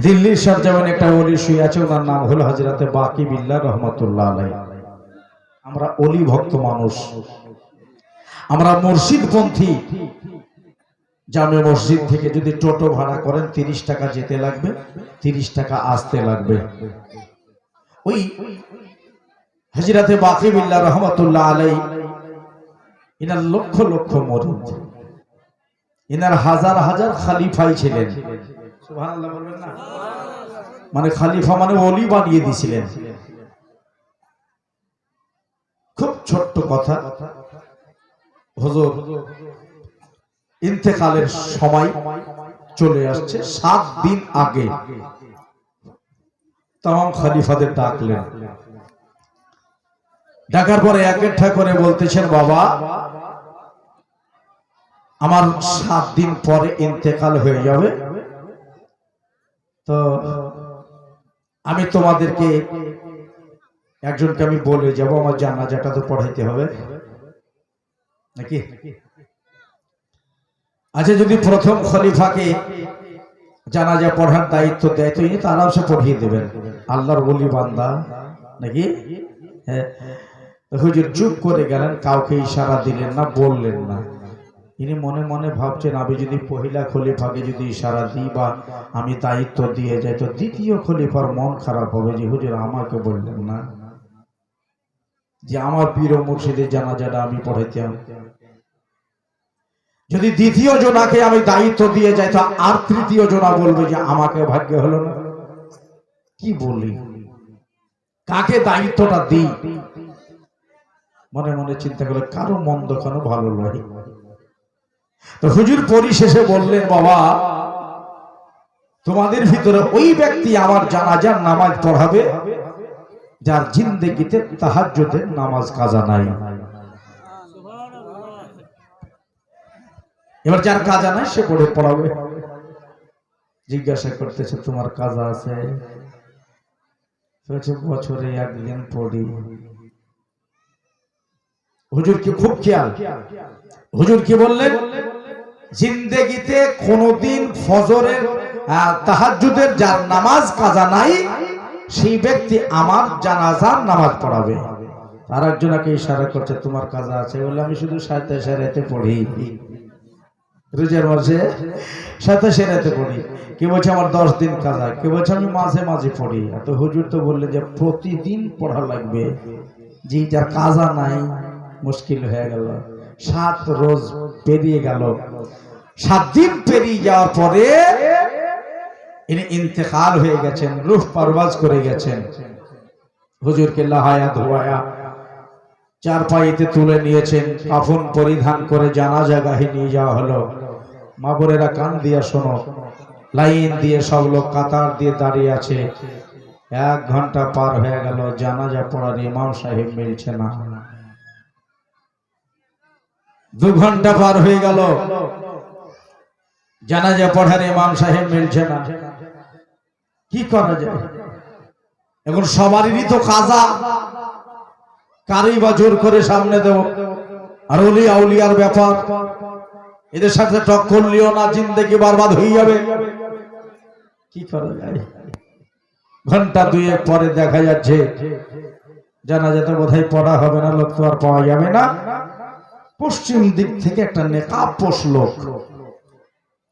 দিল্লির সরজমিন একটা ওলি শুয়ে আছে, ওনার নাম হলো হযরতে বাকি বিল্লাহ রহমাতুল্লাহ আলাইহি। আমরা ওলি ভক্ত মানুষ, আমরা মুর্শিদপন্থী। জামে মসজিদ থেকে যদি টোটো ভাড়া করেন 30 টাকা যেতে লাগবে, 30 টাকা আসতে লাগবে। ওই হযরতে বাকি বিল্লাহ রহমাতুল্লাহ আলাইহি ইনার লক্ষ লক্ষ মুরিদ, ইনার হাজার হাজার খলিফাই ছিলেন। সুবহানাল্লাহ বলবেন না? মানে খলিফা মানে ওলি বানিয়ে দিয়েছিলেন। খুব ছোট্ট কথা, হুজুর ইন্তেকালের সময় চলে আসছে, 7 দিন আগে तमाम খলিফাদের ডাকলেন। ডাকার পরে এক একটা করে বলতেছেন, বাবা আমার 7 দিন পরে ইন্তেকাল হয়ে যাবে, তো আমি তোমাদেরকে একজনকে আমি বলে যাব, আমার জানাজাটা তো পড়াইতে হবে নাকি? আচ্ছা, যদি প্রথম খলিফাকে জানাজা পড়ার দায়িত্ব দেয় তো ইনি তো আরামসে পড়িয়ে দেবেন, আল্লাহর ওলি বান্দা নাকি? হ্যাঁ, হুজুর চুপ করে গেলেন, কাউকে ইশারা দিলেন না, বললেন না। ইনি মনে মনে ভাবছেন, আমি যদি পহিলা খলিফাকে যদি ইশারা দিই বা আমি দায়িত্ব দিয়ে যাই তো দ্বিতীয় খলিফার মন খারাপ হবে যে হুজুর আমাকে বললেন না, যে আমার পীর ও মুর্শিদের জানাজাটা আমি পড়াইতাম। যদি দ্বিতীয় জনাকে আমি দায়িত্ব দিয়ে যাই তো আর তৃতীয় জনা বলবে যে আমাকে ভাগ্য হলো না। কি বলি, কাকে দায়িত্বটা দিই? মনে মনে চিন্তা করে কারো মন্দ কারো ভালো লাগে। তো হুজুর পরিশেষে বললেন, বাবা তোমাদের ভিতরে ওই ব্যক্তি আমার জানাজার নামাজ পড়াবে যার জিন্দেগিতে তাহাজ্জুদের নামাজ কাজা নাই। এবার যার কাজা নাই সে পড়ে পড়াবে। জিজ্ঞাসা করতেছে, তোমার কাজা আছে? বছরে 1 দিন পড়ি। হুজুর কি খুব খেয়াল, হুজুর কি বললেন, জিন্দেগিতে কোনদিন ফজরের তাহাজ্জুদের যার নামাজ কাজা নাই সেই ব্যক্তি আমার জানাজার নামাজ পড়াবে। আর একজনকে ইশারা করছে, তোমার কাজা আছে? বলে আমি শুধু সাথে সাথে পড়ি, রোজার মাসে সাথে সাথে পড়ি। কে বলছে আমার 10 দিন কাজা, কে বলছে আমি মাঝে মাঝে পড়ি। তো হুজুর তো বললেন যে প্রতিদিন পড়া লাগবে। যে যার কাজা নাই মুশকিল হয়ে গেল। 7 রোজ পেরিয়ে গেল, 7 দিন পেরিয়ে যাওয়ার পরে ইনি ইন্তেকাল হয়ে গেছেন, রূহ পারওয়াজ করে গেছেন। হুজুরকে লাহায়া ধোয়া চারপাইতে তুলে নিয়েছেন, কাফন পরিধান করে জানাজা গাহে নিয়ে যাওয়া হলো। মা বোনেরা কান দিয়া শোনো, লাইন দিয়ে সব লোক কাতার দিয়ে দাঁড়িয়ে আছে। 1 ঘন্টা পার হয়ে গেল, জানাজা পড়ার ইমাম সাহেব মিলছে না। 2 ঘন্টা পার হয়ে গেল, জানাজা পড়ার ইমাম সাহেব মিলছে না। কি করা যায়? এখন সবারই তো কাজা, কারই বা জোর করে সামনে দেব? আর ওলি আউলিয়ার ব্যাপার, এদের সাথে টক্কর লিও না, জিন্দেগি বরবাদ হয়ে যাবে। কি করা যায়? ঘন্টা 2 পরে দেখা যাচ্ছে জানাজাতে বোধহয় পড়া হবে না, লোক তো আর পাওয়া যাবে না। পশ্চিম দিক থেকে একটা নেকাবপোশ লোক,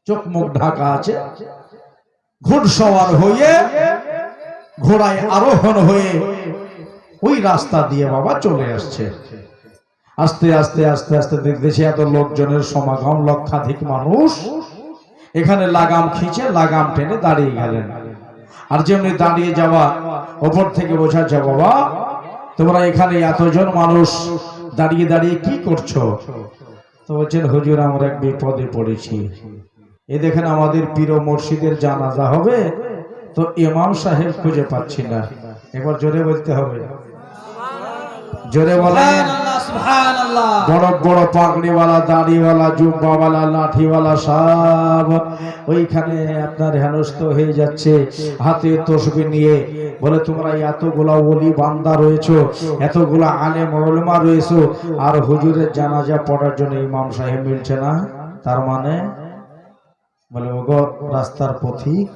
চোখ মুখ ঢাকা আছে, ঘোড়সওয়ার হয়ে ঘোড়ায় আরোহণ হয়ে ওই রাস্তা দিয়ে বাবা চলে আসছে। আস্তে আস্তে আস্তে আস্তে দেখতেছি এত লোকজনের সমাগম, লক্ষাধিক মানুষ। এখানে লাগাম খিঁচে লাগাম টেনে দাঁড়িয়ে গেলেন। আর যেমনি দাঁড়িয়ে যাওয়া, ওপর থেকে বোঝাচ্ছে, বাবা তোমরা এখানে এতজন মানুষ দাঁড়িয়ে দাঁড়িয়ে কি করছো? তো বলছেন, হুজুর আমরা এক বিপদে পড়েছি। এ দেখেন আমাদের পীর ও মুর্শিদের জানাজা হবে, তো ইমাম সাহেব খুঁজে পাচ্ছি না। একবার জোরে বলতে হবে, জোরে বলেন সুবহানাল্লাহ। বড় বড় পাগড়িওয়ালা, দাড়িওয়ালা, জুব্বাওয়ালা, লাঠিওয়ালা সব ওইখানে আপনার হেনস্থ হয়ে যাচ্ছে, হাতে তসবিহ নিয়ে। বলে তোমরা এতগুলা ওলি বান্দা রয়েছো, এতগুলা আলেম উলামা রয়েছো, আর হুজুরের জানাজা পড়ার জন্য ইমাম সাহেব মিলছে না। তার মানে বলে ওগো রাস্তার পথিক,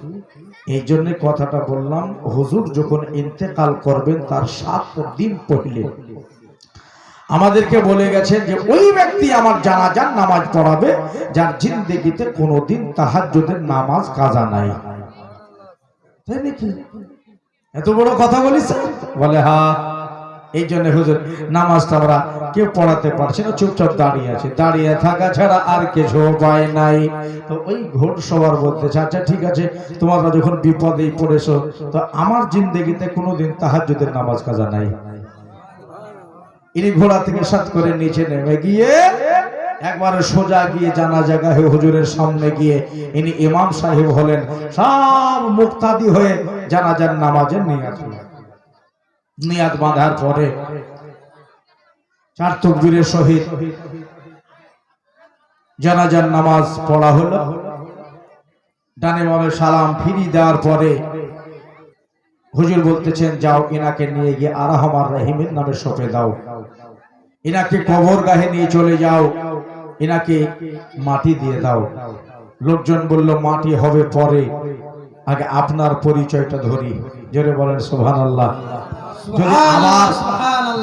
এই জন্য কথাটা বললাম, হুজুর যখন ইন্তেকাল করবেন তার 7 দিন পहिले আমাদেরকে বলে গেছেন যে ওই ব্যক্তি আমার জানাজার নামাজ পড়াবে যার জিন্দেগিতে কোনোদিন তাহাজ্জুদের নামাজ কাজা নাই। তাই নাকি? এত বড় কথা বলিস? বলে হ্যাঁ। এই জন্য হুজুর নামাজটা আমরা কেউ পড়াতে পারছি না, চুপচাপ দাঁড়িয়ে আছে, দাঁড়িয়ে থাকা ছাড়া আর কিছু উপায় নাই। তো ওই ঘোর সবার বলতেছে আচ্ছা ঠিক আছে, তোমরা যখন বিপদে পড়েছো, তো আমার জিন্দেগিতে কোনোদিন তাহাজ্জুদের নামাজ কাজা নাই। ইনি ঘোড়া থেকে সাত করে নিচে নেমে গিয়ে একবারে সোজা গিয়ে জানাজা গাহে হুজুরের সামনে গিয়ে ইনি ইমাম সাহেব হলেন, সব মুক্তাদি হয়ে জানাজার নামাজের নিয়াত বাঁধার পরে 4 তাকবীরের সহিত জানাজার নামাজ পড়া হলো। ডানে বামে সালাম ফিরি দেওয়ার পরে হুজুর বলতেছেন যাও ইনাকে নিয়ে গিয়ে আর রহমান রহিমের নামে সঁপে দাও, ইনাকে কবর গাহে নিয়ে চলে যাও, ইনাকে মাটি দিয়ে দাও। লোকজন বলল মাটি হবে পরে, আগে আপনার পরিচয়টা ধরি। জোরে বলেন সুবহানাল্লাহ।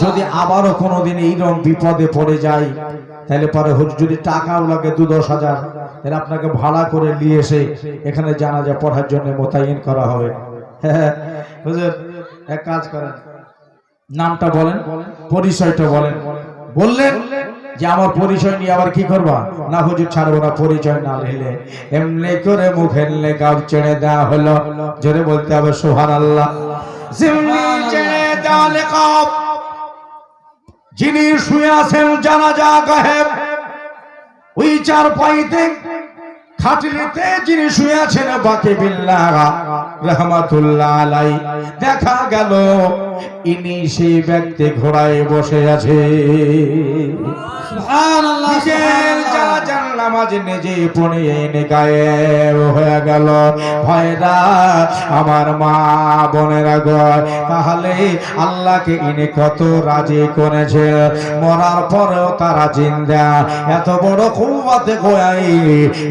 যদি আবারও কোনোদিন এইরকম বিপদে পড়ে যাই, তাহলে পরে যদি টাকাও লাগে 2-10 হাজার, তাহলে আপনাকে ভাড়া করে নিয়ে এসে এখানে জানাজা পড়ার জন্য মোতায়েন করা হবে। হুজুর এক কাজ করেন, নামটা বলেন, পরিচয়টা বলেন। বললেন যে আমার পরিচয় নিয়ে আবার কি করবা? না হুজুর ছাড়বো না, পরিচয় না নিলে। এমনি করে মুখের লেগাব ছেড়ে দেওয়া হলো। জোরে বলতে হবে সুবহানাল্লাহ। যিনি শুয়ে আছেন জানাজা গাহে, ওই চারপাইতে খাটলিতে যিনি শুয়ে আছেন বাকি বিল্লাহ রাহমাতুল্লাহ আলাই, দেখা গেল ইনি সেই ব্যক্তি ঘোড়ায় বসে আছে। নামাজ নিজে পড়ে এনে গায়েব হয়ে গেল। ভয়রা আমার মা বোনেরা গো, তাহলে আল্লাহকে ইনি কত রাজি করেছে, মরার পরেও তারা জিন্দা। এত বড় কুওয়াতে গোয়াই,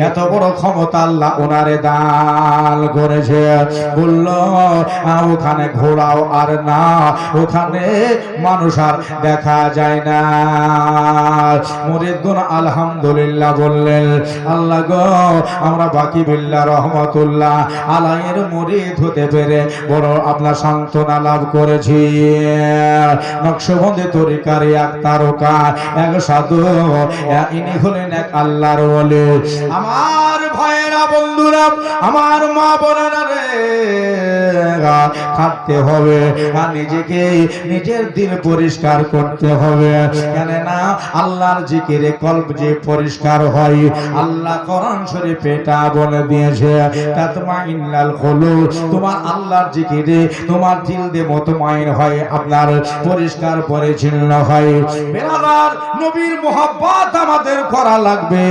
এত বড় ক্ষমতা আল্লাহ ওনারে দান করেছে। বলল ওখানে ঘোড়াও আর না, ওখানে মানুষ আর দেখা যায় না। মুরিদগণ আলহামদুলিল্লাহ বললেন, আল্লাহ গো আমরা বাকি বিল্লাহ রহমাতুল্লাহ আলাইয়ের মুরিদ হতে পেরে বড় আপনার সান্ত্বনা লাভ করেছি। নকশবন্দি তরিকার এক তারকা, এক সাধু, ইনি হলেন এক আল্লাহর ওলি। আমার ভাইয়েরা, বন্ধুরা, আমার মা বোনেরা রে, থাকতে হবে আর নিজেকে নিজের দিল পরিষ্কার করতে হবে। কেন না আল্লাহর জিকিরে কলব যে পরিষ্কার হয়, আল্লাহ কোরআন শরীফে এটা বলে দিয়েছে, তাতমাইন্নাল কুলুব। তোমার আল্লাহর জিকিরে তোমার দিল দে মুতমাইন হয়, আপনার পরিষ্কার পরিচ্ছন্ন হয়। বেরাদার, নবীর মোহাব্বত আমাদের করা লাগবে,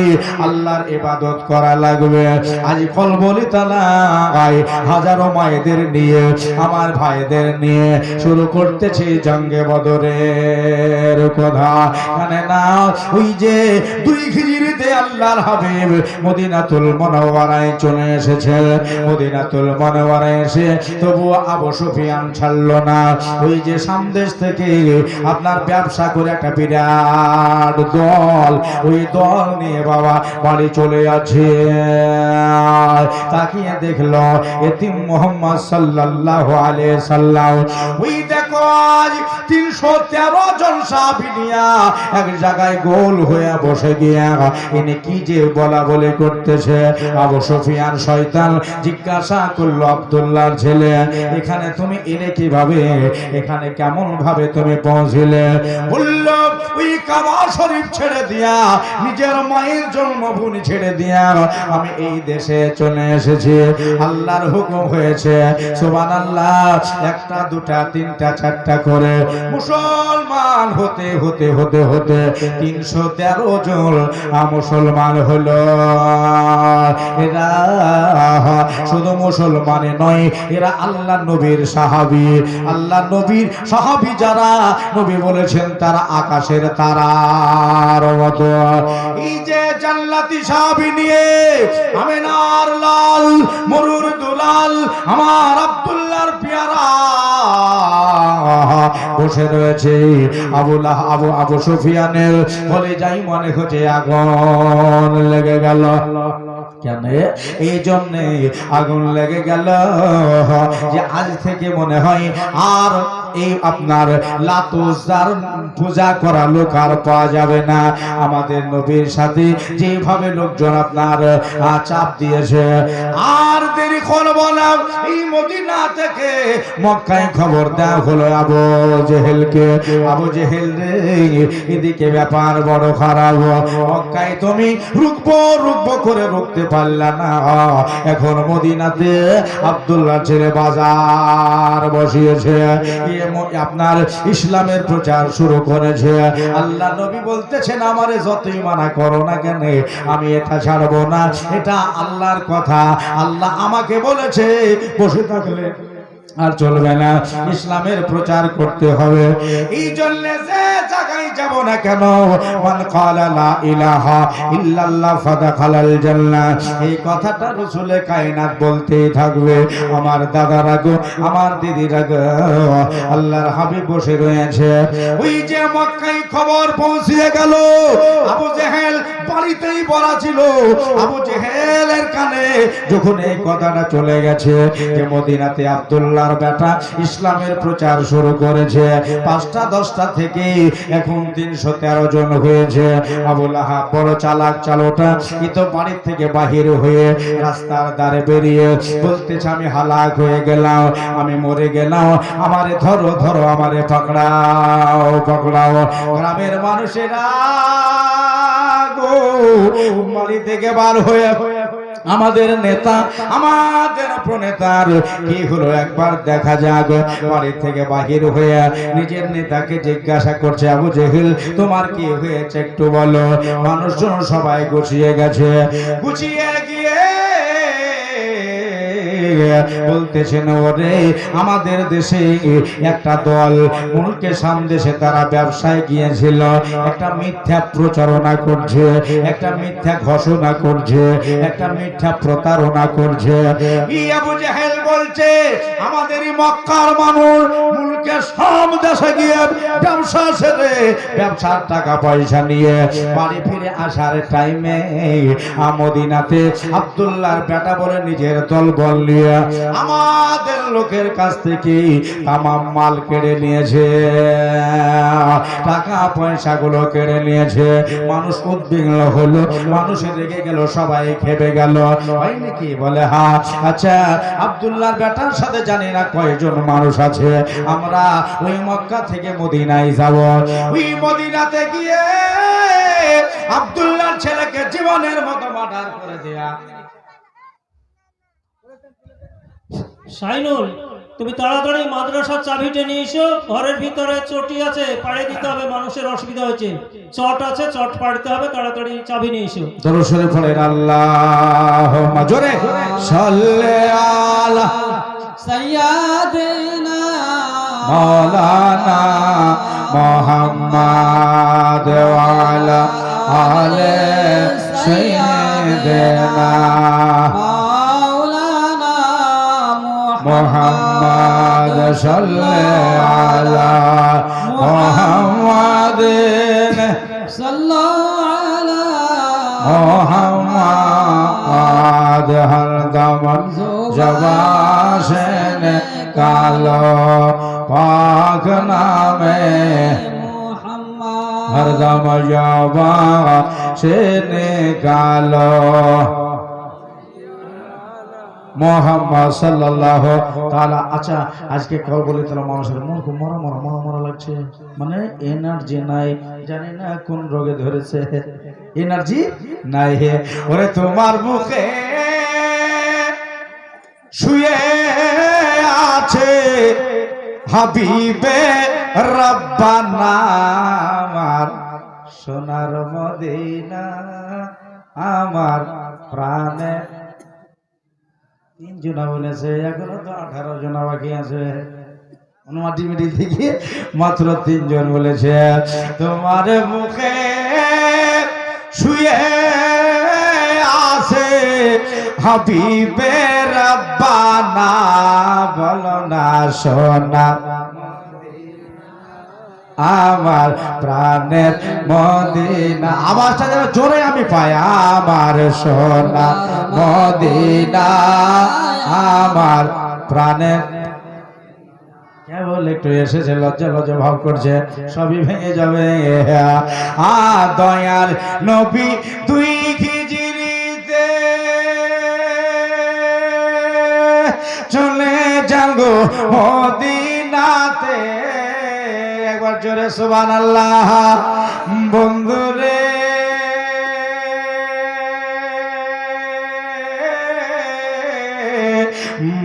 আল্লাহর ইবাদত করা লাগবে। আজ কলবলি তালায় হাজারো মায়েদের নিয়ে, আমার ভাইদের নিয়ে শুরু করতেছি জঙ্গে বদরের কথা। মানে না ওই যে 2 হিজরিতে আল্লাহর হাবিব মদিনাতুল মুনাওয়ারায় চলে এসেছে। মদিনাতুল মুনাওয়ারায় এসে তবু আবু সুফিয়ান ছাড়লো না। ওই যে সামদেশ থেকে আপনার ব্যবসা করে একটা বিরাট দল, ওই দল নিয়ে বাবা বাড়ি চলে আছে। তাকিয়ে দেখলো এতিম মুহাম্মদ সাল্লাল্লাহু আলাইহি সাল্লাম। ওই দেখো আজ 313 জন সাহাবী নিয়া এক জায়গায় গোল হয়ে বসে গিয়া ইনি কি যে বলা বলে করতেছে। আবু সুফিয়ান শয়তান জিজ্ঞাসা করলো, আব্দুল্লাহর ছেলে, এখানে তুমি এলে কিভাবে, এখানে কেমন ভাবে তুমি পৌঁছলে? বলল ওই কাবা শরীফ ছেড়ে দিয়া, নিজের মায়ের জন্মভূমি ছেড়ে দিয়া আমি এই দেশে চলে এসেছি। আল্লাহর হুকুম হয়েছে সুবহানাল্লাহ, 1টা 2টা 3টা 4টা করে মুসলমান হতে হতে হতে হতে 313 জন মুসলমান হলো। এরা শুধু মুসলমানে নয়, এরা আল্লাহ নবীর সাহাবী। আল্লাহ নবীর সাহাবী যারা, নবী বলেছেন তারা আকাশের তারার মতো। এই যে জান্নাতি সাহাবী নিয়ে আমিনার দুলাল, মরুর দুলাল, আমার আব্দুল্লাহর পেয়ারা বসে রয়েছে। আবু সুফিয়ানের কলিজায় মনে হচ্ছে আগুন লেগে গেল। কেন এই জন্যে আগুন লেগে গেল যে আজ থেকে মনে হয় আর এই আপনার লাত উজ্জার পূজা করা লোক আর পাওয়া যাবে না। আমাদের নবীর সাথে যেভাবে লোকজন আপনার চাপ দিয়েছে, আর দেরি করব না। এই মদিনা থেকে মক্কায় খবর দেওয়া হলো আবু জেহেলকে, আবু জেহেল রে এদিকে ব্যাপার বড় খারাপ, মক্কায় তুমি রুকবো করে রুখতে পারলা না। এখন মদিনাতে আব্দুল্লাহ ছেলে বাজার বসিয়েছে, আপনার ইসলামের প্রচার শুরু করেছে। আল্লাহ নবী বলতেছেন আমারে যতই মানা করো না কেন আমি এটা ছাড়বো না, এটা আল্লাহর কথা। আল্লাহ আমাকে বলেছে বসে থাকলে আর চলবে না, ইসলামের প্রচার করতে হবে। এই জন্য যে জায়গায় যাব না কেন, মান ক্বালা লা ইলাহা ইল্লাল্লাহ ফাদাখালাল জান্নাহ, এই কথাটা রাসূলে কায়নাত বলতেই থাকবে। আমার দাদারা গো, আমার দিদিরা গো, আল্লাহর হাবিব বসে রয়েছে। ওই যে মক্কায় খবর পৌঁছে গেল, আবু জেহেল বাড়িতেই বলা ছিল, আবু জেহেলের কানে যখন এই কথাটা চলে গেছে যে মদিনাতে আব্দুল্লাহ বেটা ইসলামের প্রচার শুরু করেছে, 5টা 10টা থেকে এখন 313 জন হয়েছে। আবু লাহাব বড় চালাক চালোটা, ই তো বাড়ির থেকে বাহির হয়ে রাস্তার ধারে বেরিয়ে বলতেছে আমি হালাক হয়ে গেলাম, আমি মরে গেলাম, আমারে ধরো আমারে পকড়াও। গ্রামের মানুষেরা বাড়ি থেকে বার হয়ে আমাদের নেতা, আমাদের প্রনেতার কি হলো একবার দেখা যাক। বাড়ি থেকে বাহির হয়ে নিজের নেতাকে জিজ্ঞাসা করছে, আবু জেহেল তোমার কি হয়েছে একটু বলো। মানুষজন সবাই গুছিয়ে গেছে, গুছিয়ে গিয়ে বলতেছেন ওরে আমাদের দেশে একটা দল মুলকে সামদেশে তারা ব্যবসায় গিয়েছিল, একটা মিথ্যা প্রচারণা করছে, একটা মিথ্যা ঘোষণা করছে, একটা মিথ্যা প্রতারণা করছে। আবু জেহেল বলছে আমাদেরই মক্কার মানুষ মুলকে সামদেশে গিয়ে ব্যবসা ছেড়ে ব্যবসার টাকা পয়সা নিয়ে বাড়ি ফিরে আসার টাইমে মদিনাতে আব্দুল্লাহর বেটা বলে নিজের দল বল নিয়ে আমাদের লোকের কাছ থেকে তামাম মাল কেড়ে নিয়েছে, টাকা পয়সা গুলো কেড়ে নিয়েছে। মানুষ উদ্বিগ্ন হলো, মানুষ রেগে গেল, সবাই খেপে গেল। হয় নাকি? বলে হ্যাঁ। আচ্ছা আব্দুল্লাহর বেটার সাথে জানি না কয়জন মানুষ আছে, আমরা ওই মক্কা থেকে মদিনায় যাব। ওই মদিনাতে গিয়ে আব্দুল্লাহর ছেলেকে জীবনের মতো মার্ডার করে দেয়া। শাইনুল তুমি তাড়াতাড়ি মাদ্রাসার চাবিটা নিয়ে এসো, ঘরের ভিতরে চটি আছে পাড়ে দিতে হবে, মানুষের অসুবিধা হয়েছে, চট আছে চট পাড়তে হবে, তাড়াতাড়ি চাবি নিয়ে এসো। দরুদ শরীফ পড়েন আল্লাহুম্মা জোরে সাল্লি আলা সাইয়্যিদিনা মাওলানা মুহাম্মাদ ওয়া আলা আলি সাইয়্যিদিনা মুহাম্মাদ সাল্লাল্লাহু আলা মুহাম্মাদিন সাল্লাল্লাহু আলা মুহাম্মাদ হরদম জবাশন কালো পাক নামে মুহাম্মদ হরদম জবাশন কালো মোহাম্মদ সাল্লাল্লাহু তাআলা। আচ্ছা আজকে কল বলে তাহলে মানুষের মন খুব মরা লাগছে, মানে এনার্জি নাই, জানি না কোন রোগে ধরেছে, এনার্জি নাই। হে ওরে তোমার মুখে শুয়ে আছে হাবিবে রব্বানা, আমার সোনার মদিনা, আমার প্রাণে। 3 জনা বলেছে, এখনো তো 18 জনা বাকি আছে। অনুমাটি মিটি থেকে মাত্র 3 জন বলেছে। তোমার মুখে শুয়ে আছে হাবিবে রব্বানা বলো না সোনা আমার প্রাণের মদিনা আওয়াজটা যেন জোরে আমি পাই আমার সোনা মদিনা আমার প্রাণের কেবল একটু এসেছে লজ্জা লজ্জা ভাব করছে সবই ভেঙে যাবে দয়ার নবী তুই হিজরিতে চলে যাগো মদিনাতে একবার জোরে সুবহানাল্লাহ বন্ধুরে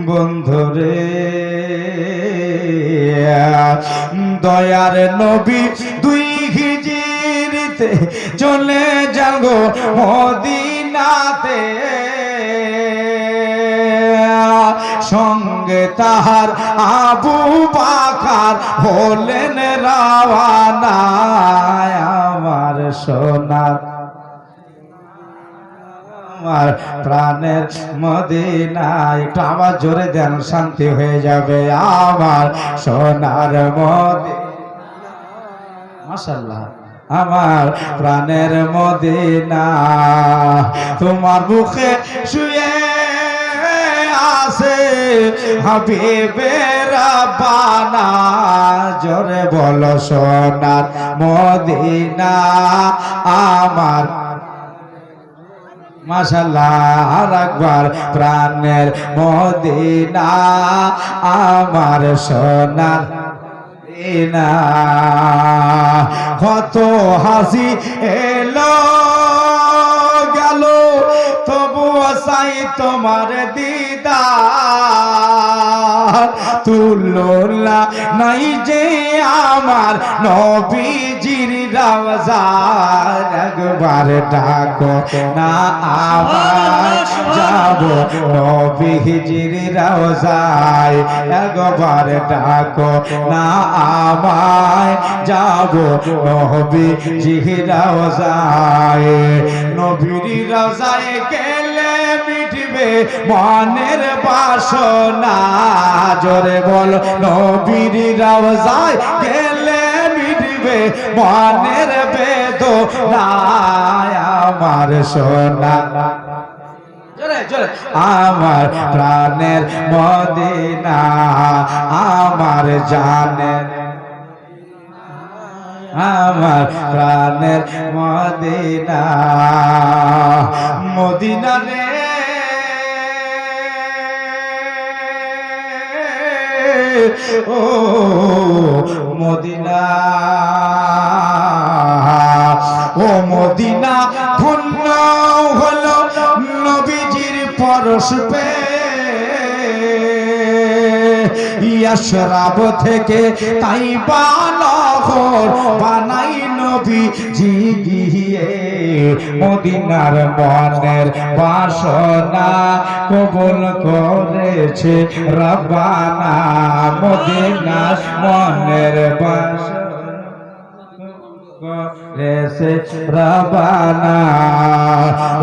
বন্ধুরে দয়ার নবী দুই হিজরিতে চলে যাগো মদিনাতে সঙ্গে তাহার আবু বাকার হলেন রাওয়ানা আমার সোনার আমার প্রাণের মদিনা একটু আওয়াজ জোরে দেন শান্তি হয়ে যাবে আমার সোনার মদিনা মাশাআল্লাহ আমার প্রাণের মদিনা তোমার বুকে শুয়ে আছে হাবিবে রব্বানা জোরে বলো সোনার মদিনা আমার মাশাআল্লাহ আকবার প্রাণের মদিনা আমার সোনার মদিনা কত হাসি এলো গেল তবু আসাই তোমার দিদার তুলনা নাই যে আমার নবীজির রওজার একবার ডাকো না আমার যাব নবীজির রওজায় একবার ডাকো না আমায় যাব নবীজির রওজায় নবীর রওজায় গেলে মিটবে মনের বাসনা জোরে বল নবীর রওজায় গেলে মিটবে মনের বেদনা আমার সোনা আমার প্রাণের মদিনা আমার জানের আমার প্রাণের মদিনা মদিনা রে ও মদিনা ও মদিনা ধন্য হলো নবীজির পরশ পে ইয়াশরাব থেকে তাই বানহর বানাই নবী জি গিয়ে মদিনার মনের বাসনা কবুল করেছে রব্বানা মদিনার মনের বাসনা রব্বানা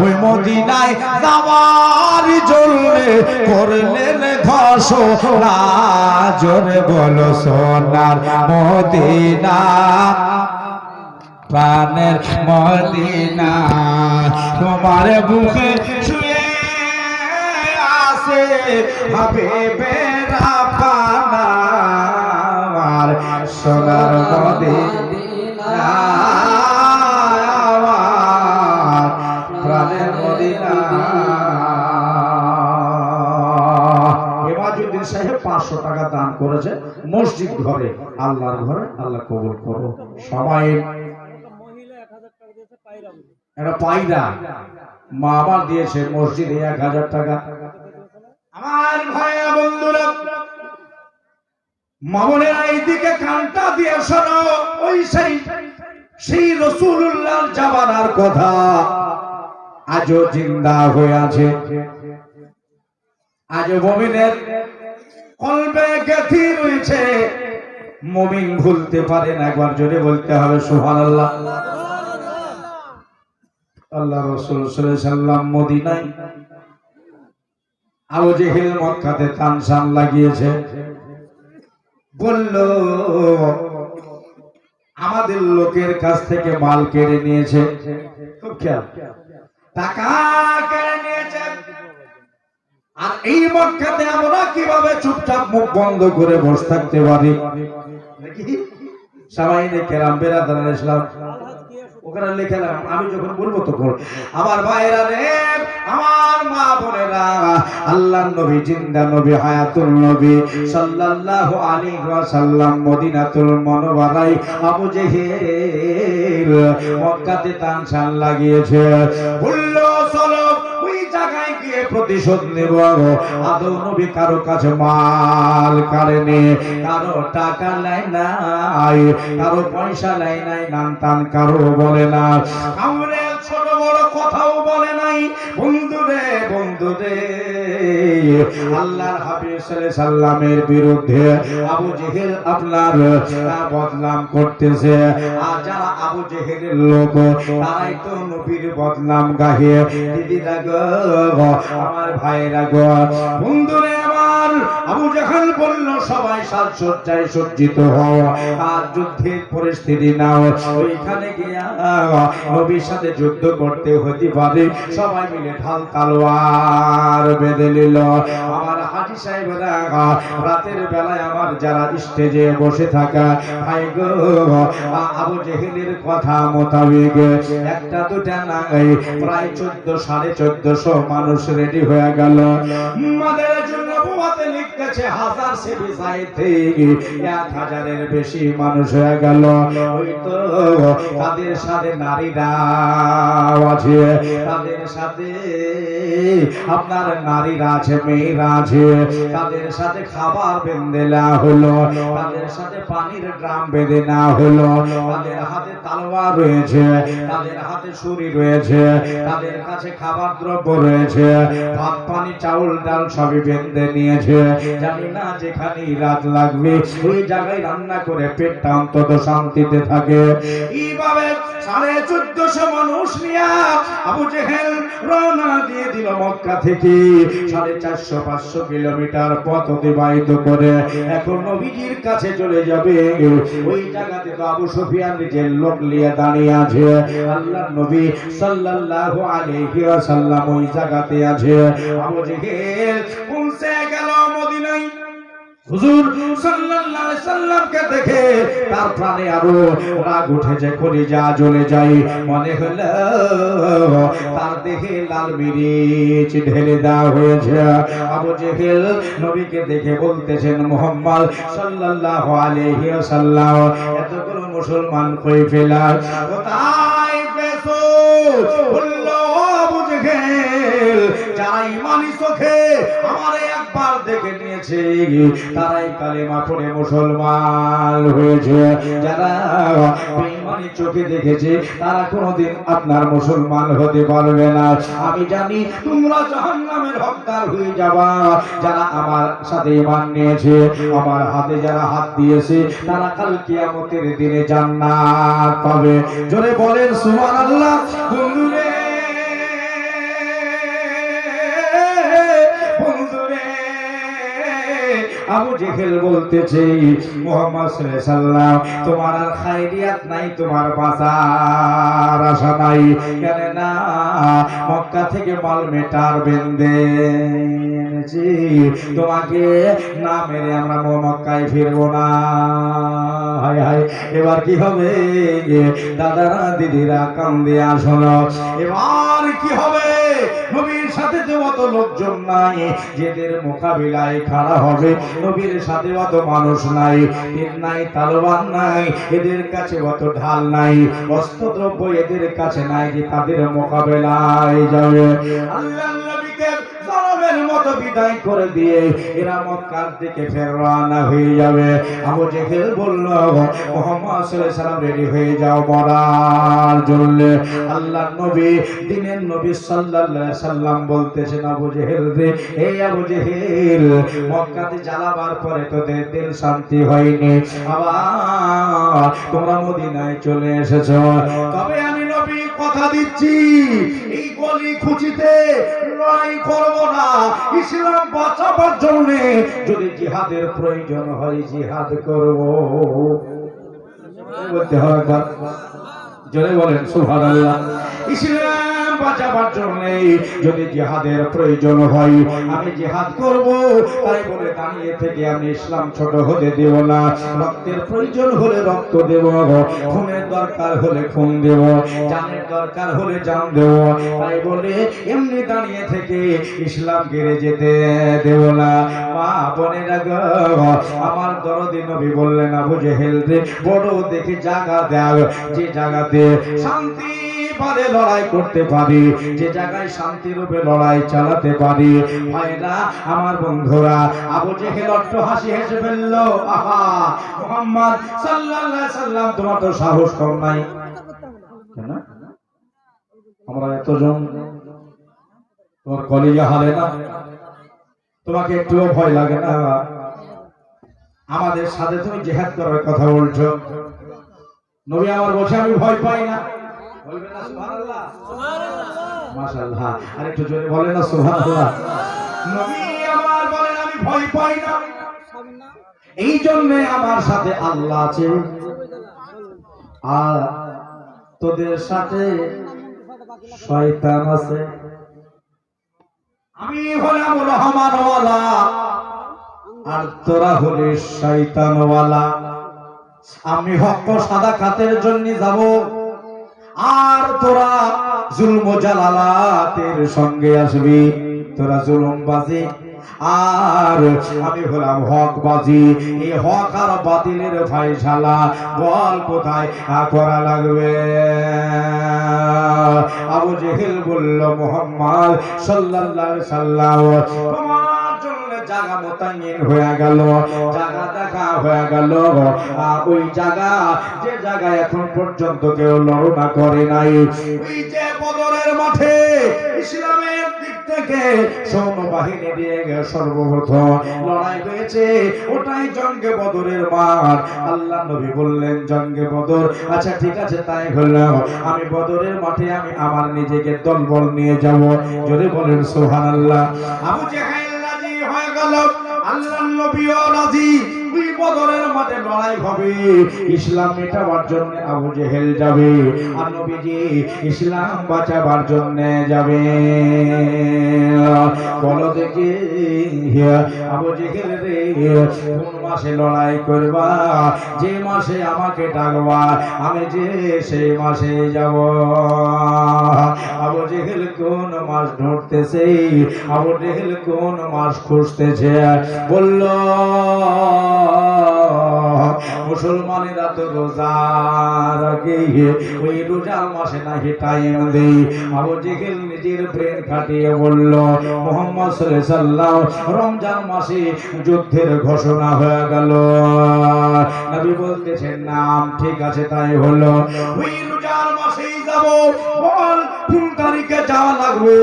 ওই মদিনায় যাওয়ার জন্য করলেন ঘোষণা জোরে বলো সোনার মদিনা প্রাণের মদিনা তোমার বুকে শুয়ে আছে হাবিবে রব্বানা আমার সোনার মদিনা প্রাণের মদিনা এমাজউদ্দিন সাহেব 500 টাকা দান করেছে মসজিদ ঘরে আল্লাহর ঘরে আল্লাহ কবুল করো সবাই এটা পায়রা মা আমার দিয়েছে মসজিদে 1000 টাকা আমার ভাইয়া বন্ধুরা মামুনের এইদিকে কানটা দিয়ে শোনো ওই সেই রাসূলুল্লাহর জামানার কথা আজও জিন্দা হয়ে আছে আজও মুমিনের কলবে গেঁথে রয়েছে মুমিন ভুলতে পারে না একবার জোরে বলতে হবে সুবহানাল্লাহ আল্লাহ রাসূল সাল্লাল্লাহু আলাইহি ওয়াসাল্লাম মদিনায় আবু জেহেল মক্কাতে তানসান লাগিয়েছে, বলল আমাদের লোকের কাছ থেকে মাল কেড়ে নিয়েছে, খুব খেয়াল, টাকা কেড়ে নিয়েছে। আর এই মক্কাতে আমরা কিভাবে চুপচাপ মুখ বন্ধ করে বসে থাকতে পারি? সামাইনে কেরাম বেরাদার ইসলাম ওখানে লিখলাম, আমি যখন বলবো তখন আমার ভাইরা রে, আমার মা বোনেরা, আল্লাহর নবী জিন্দা নবী, হায়াতুল নবী সাল্লাল্লাহু আলাইহি ওয়াসাল্লাম মদিনাতুল মুনাওয়ারায় আবু জেহেল মক্কাতে তানসান লাগিয়েছে। বলল চলো ওই জায়গায় গিয়ে প্রতিশোধ নেব। আদৌ নবী কারো কাছে মাল কাড়েনি, কারো টাকা নাই নাই, কারো পয়সা নাই নাই, নাম টান কারো বলে না, কাউরে ছোট বড় কথাও বলে নাই। বন্ধুরে বন্ধুরে, আল্লাহর হাবিব সাল্লাল্লাহু আলাইহি সাল্লামের বিরুদ্ধে আবু জেহেল আপনার বদনাম করতেছে। আর যারা আবু জেহেলের লোক তারাই তো নবীর বদনাম গাহে। দিদিরা গো, আমার ভাইরা গো, বন্ধুরে আমার, আবু জেহেল বলল সবাই সাজসজ্জায় সজ্জিত হও, আর যুদ্ধের পরিস্থিতি নাও, ওইখানে গিয়া নবীর সাথে যুদ্ধ করতে হতে পারে। সবাই মিলে ঢাল তলোয়ার বেঁধে নিল। আমার হাজী সাহেবরা রাতের বেলায় আমার যারা স্টেজে বসে থাকা ভাই গো, আবু জেহেলের কথা মোতাবেক একটা দুটা নাই, প্রায় 14,500 মানুষ রেডি হয়ে গেল। আমাদের জন্য বুয়াতে লিখতেছে 1000 সে বিসাইতে 1000-এর বেশি মানুষ হয়ে গেল। ওই তো তাদের সাথে নারীরা আছে, তাদের সাথে আপনার নারীরা আছে, মেয়েরা আছে, তাদের সাথে খাবার বেঁধে নেওয়া হলো, তাদের সাথে পানির ড্রাম বেঁধে নেওয়া হলো, তাদের হাতে তালোয়ার রয়েছে, তাদের হাতে ছুরি রয়েছে, তাদের কাছে খাবার দ্রব্য রয়েছে, ভাত পানি চাউল ডাল সবই বেঁধে নিয়েছে। জানি না যেখানে রাত লাগবে ওই জায়গায় রান্না করে পেটটা অন্তত শান্তিতে থাকে। এইভাবে 1450 মানুষ নিয়ে আবু জেহেল রওনা দিয়ে দিল মক্কা থেকে। 450-500 কিলোমিটার পথ অতিবাহিত করে এখন নবীজির কাছে চলে যাবে। ওই জায়গাতে তো আবু সুফিয়ান নিজের লোক নিয়ে দাঁড়িয়ে আছে। আল্লাহর নবী সাল্লাল্লাহু আলাইহি ওয়াসাল্লাম ওই জায়গাতে আছে। আবু জেহেল পৌঁছে গেল মদিনায়। হুজুর সাল্লাল্লাহু আলাইহি সাল্লামকে দেখে তার প্রাণে আরো রাগ উঠেছে, কলিজা জ্বলে যায়। মনে হলো তার দেহে লাল মিরিচ ঢেলে দেওয়া হয়েছে। আবু জেহেল নবীকে দেখে বলতেছেন, মুহাম্মদ সাল্লাল্লাহু আলাইহি ওয়াসাল্লাম এতগুলো মুসলমান কই ফেলা, কোথায় পেছো? বলল আবু জেহেল যারা ঈমানি চোখে আমারে একবার দেখে নিয়েছে তারাই কালেমা পড়ে মুসলমান হয়েছে। যারা বেঈমানি চোখে দেখেছে তারা কোনোদিন আপনার মুসলমান হতে পারবে না। আমি জানি তোমরা জাহান্নামের হকদার হয়ে যাবা। যারা আমার সাথে ঈমান নিয়েছে, আমার হাতে যারা হাত দিয়েছে, তারা কাল কিয়ামতের দিনে জান্নাত পাবে। জোরে বলেন সুবহানাল্লাহ। বন্ধুরে আবু জেহেল বলতেছে, মুহাম্মদ সাল্লাল্লাহু আলাইহি সাল্লাম তোমার আর খায়রিয়াত নাই, তোমার বাঁচার আশা নাই। কেন না মক্কা থেকে মাল মেটার বেঁধে এনেছি, তোমাকে না মেরে আমরা মক্কায় ফিরবো না। হায় হায়, এবার কি হবে? দাদারা দিদিরা কান্দে আসলো, এবার কি হবে? নবীর সাথে তো অত লোকজন নাই যেদের মোকাবিলায় খাড়া হবে, নবীর সাথে অত মানুষ নাই, তীর নাই, তলোয়ার নাই, এদের কাছে অত ঢাল নাই, অস্ত্রদ্রব্য এদের কাছে নাই যে তাদের মোকাবিলায় যাবে। আল্লাহর নবীকে জনমের মতো বিদায় করে দিয়ে এরা মক্কার দিকে ফের রওনা হয়ে যাবে। আবু জেহেল বলল, মুহাম্মদ সাল্লাল্লাহু আলাইহি সাল্লাম রেডি হয়ে যাও মরার জন্য। আল্লাহর নবী দিনের নবী সাল্লাল্লাহু আলাইহি সাল্লাম বলতেছেন, আবু জেহেল রে, এই আবু জেহেল মক্কাতে জ্বালাবার পরে তোদের দিল শান্তি হয়নি, আবার তোমরা মদিনায় চলে এসেছো। তবে আমি নবী কথা দিচ্ছি এই গলি খুঁচিতে লড়াই করব না, ইসলাম বাঁচাবার জন্য যদি জিহাদের প্রয়োজন হয় জিহাদ করব। বলতে হয় জোরে বলেন সুবহানাল্লাহ। ইসলাম বাঁচাবার জন্য যদি জিহাদের প্রয়োজন হয় আমি জিহাদ করব। তাই বলে দাঁড়িয়ে থেকে আমি ইসলাম ছোট হতে দেব না। রক্তের প্রয়োজন হলে রক্ত দেব, খুনের দরকার হলে খুন দেব, জানের দরকার হলে জান দেব। তাই বলে এমনি দাঁড়িয়ে থেকে ইসলাম গেড়ে যেতে দেব না। মা বোনেরা গো, আমার দরদি নবী বললেন আবু জেহেল রে বড় দেখে জায়গা দাও, যে জায়গাতে শান্তি পারে লড়াই করতে পারি, যে জায়গায় শান্তি রূপে লড়াই চালাতে পারি। ভাইরা আমার বন্ধুরা, আবু জেহেল অট্ট হাসি হেসে ফেলল। আহা মুহাম্মদ সাল্লাল্লাহু আলাইহি সাল্লাম, তোমার তো সাহস কম নাই কেন? আমরা এতজন, তোমার কলিজা হালে না? তোমাকে একটুও ভয় লাগে না? আমাদের সাথে তুমি জিহাদ করার কথা বলছো। নবী আমার বলছে আমি ভয় পাই না। বলবেন না সুবহানাল্লাহ? মাশাআল্লাহ, আরেকটু জোরে বলেন না সুবহানাল্লাহ। নবী আমার বলেন আমি ভয় পাই না, এই জন্য আমার সাথে আল্লাহ আছে আর তোদের সাথে শয়তান আছে। আমি হলাম রহমানওয়ালা আর তোরা হলিস শয়তানওয়ালা। আমি হক সাদাকাতের জন্য যাব আর তোরা জুলম জালালাতের সঙ্গে আসবি। তোরা জুলুমবাজি আর আমি হলাম হকবাজি। এই হক আর বাতিলের ফায়সালা বল কোথায় করা লাগবে? আবু জেহেল বলল মুহাম্মদ সাল্লাল্লাহু আলাইহি সাল্লাম তোমার জন্য জায়গা মোতায়েন হয়ে গেল, জায়গা দেখা হয়ে গেল। ওই জায়গা, যে জায়গা এখন পর্যন্ত কেউ লড়না করে নাই, ওই যে বদরের মাঠে ইসলামের দিক থেকে সৈন্যবাহিনী দিয়ে সর্বপ্রথম লড়াই হয়েছে, ওটাই জঙ্গে বদরের মাঠ। আল্লাহ নবী বললেন জঙ্গে বদর। আচ্ছা ঠিক আছে, তাই হলো। আমি বদরের মাঠে আমি আমার নিজেকে দলবল নিয়ে যাব। জোরে বলেন সুবহানাল্লাহ। আবু জেহেল রাজি হয়ে গেল, আল্লাহ নবীও রাজি। ওই বদরের মাঠে লড়াই হবে, ইসলাম মেটাবার জন্য আবু জেহেল যাবে আর নবীজি ইসলাম বাঁচাবার জন্য যাবে। বলো দেখি আবু জেহেল রে কোন মাসে লড়াই করবা? যে মাসে আমাকে ডাকবা আমি যে সেই মাসে যাব। আবু জেহেল কোন মাস ধরতেছে, আবু জেহেল কোন মাস খুঁজতেছে? বলল মুসলমানেরা তো রোজার আগে ওই রোজার মাসে নাকি টাইম দেই। আবু জেহেল নিজের ব্রেন খাটিয়ে বলল মুহাম্মদ সাল্লাল্লাহু আলাইহি সাল্লাম রমজান মাসে যুদ্ধের ঘোষণা হয়ে গেল। নবী বলতেছেন নাম ঠিক আছে, তাই হলো। ওই রোজার মাসেই যাব। বল কোন তারিখে যাওয়া লাগবে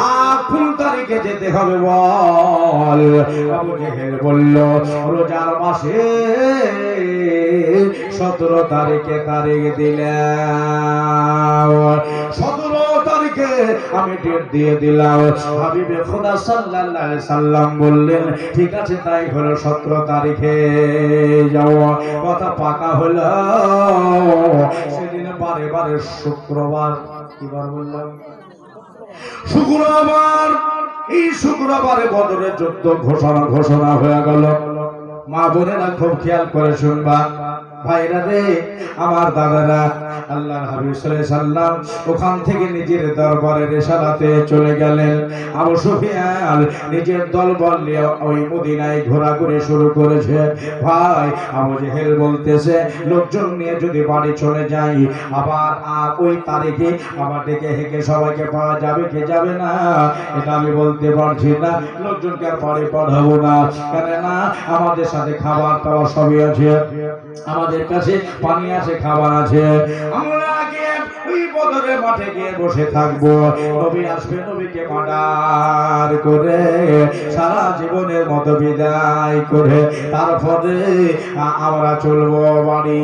আর কোন তারিখে যেতে হবে বল। আবু জেহেল বলল রোজার মাসে 17 তারিখে তারিখ দিলাম। 17 তারিখে আমি ডেট দিয়ে দিলাম। হাবিবে খোদা সাল্লাল্লাহু আলাইহি সাল্লাম বললেন ঠিক আছে, তাই হলো 17 তারিখে যাও। কথা পাকা হলো। সেদিন বারে বারে শুক্রবার, কি বার বললাম? শুক্রবার। এই শুক্রবারে বদরের যুদ্ধ ঘোষণা হয়ে গেল। মা বোনেরা খুব খেয়াল করে শুনবা। ভাইরা রে, আমার দাদারা, আল্লাহর হাবিব সাল্লাল্লাহু আলাইহি সাল্লাম ওখান থেকে নিজের দরবারের ইশারাতে চলে গেলেন। আবু সুফিয়ান নিজের দলবল নিয়ে ওই মদিনায় ঘোরাঘুরি শুরু করেছে। ভাই আবু জেহেল বলতেছে লোকজন নিয়ে যদি বাড়ি চলে যাই আবার ওই তারিখে আবার ডেকে হেঁকে সবাইকে পাওয়া যাবে কি যাবে না এটা আমি বলতে পারছি না। লোকজনকে আর বাড়ি পাঠাবো না, কেননা আমাদের সাথে খাবার টাবার সবই আছে, আমাদের কাছে পানি আছে, খাবার আছে। আমরা আগে ওই বদরের মাঠে গিয়ে বসে থাকবো। নবী আসবে, নবীকে মার্ডার করে সারা জীবনের মতো বিদায় করে তারপরে আমরা চলবো বাড়ি।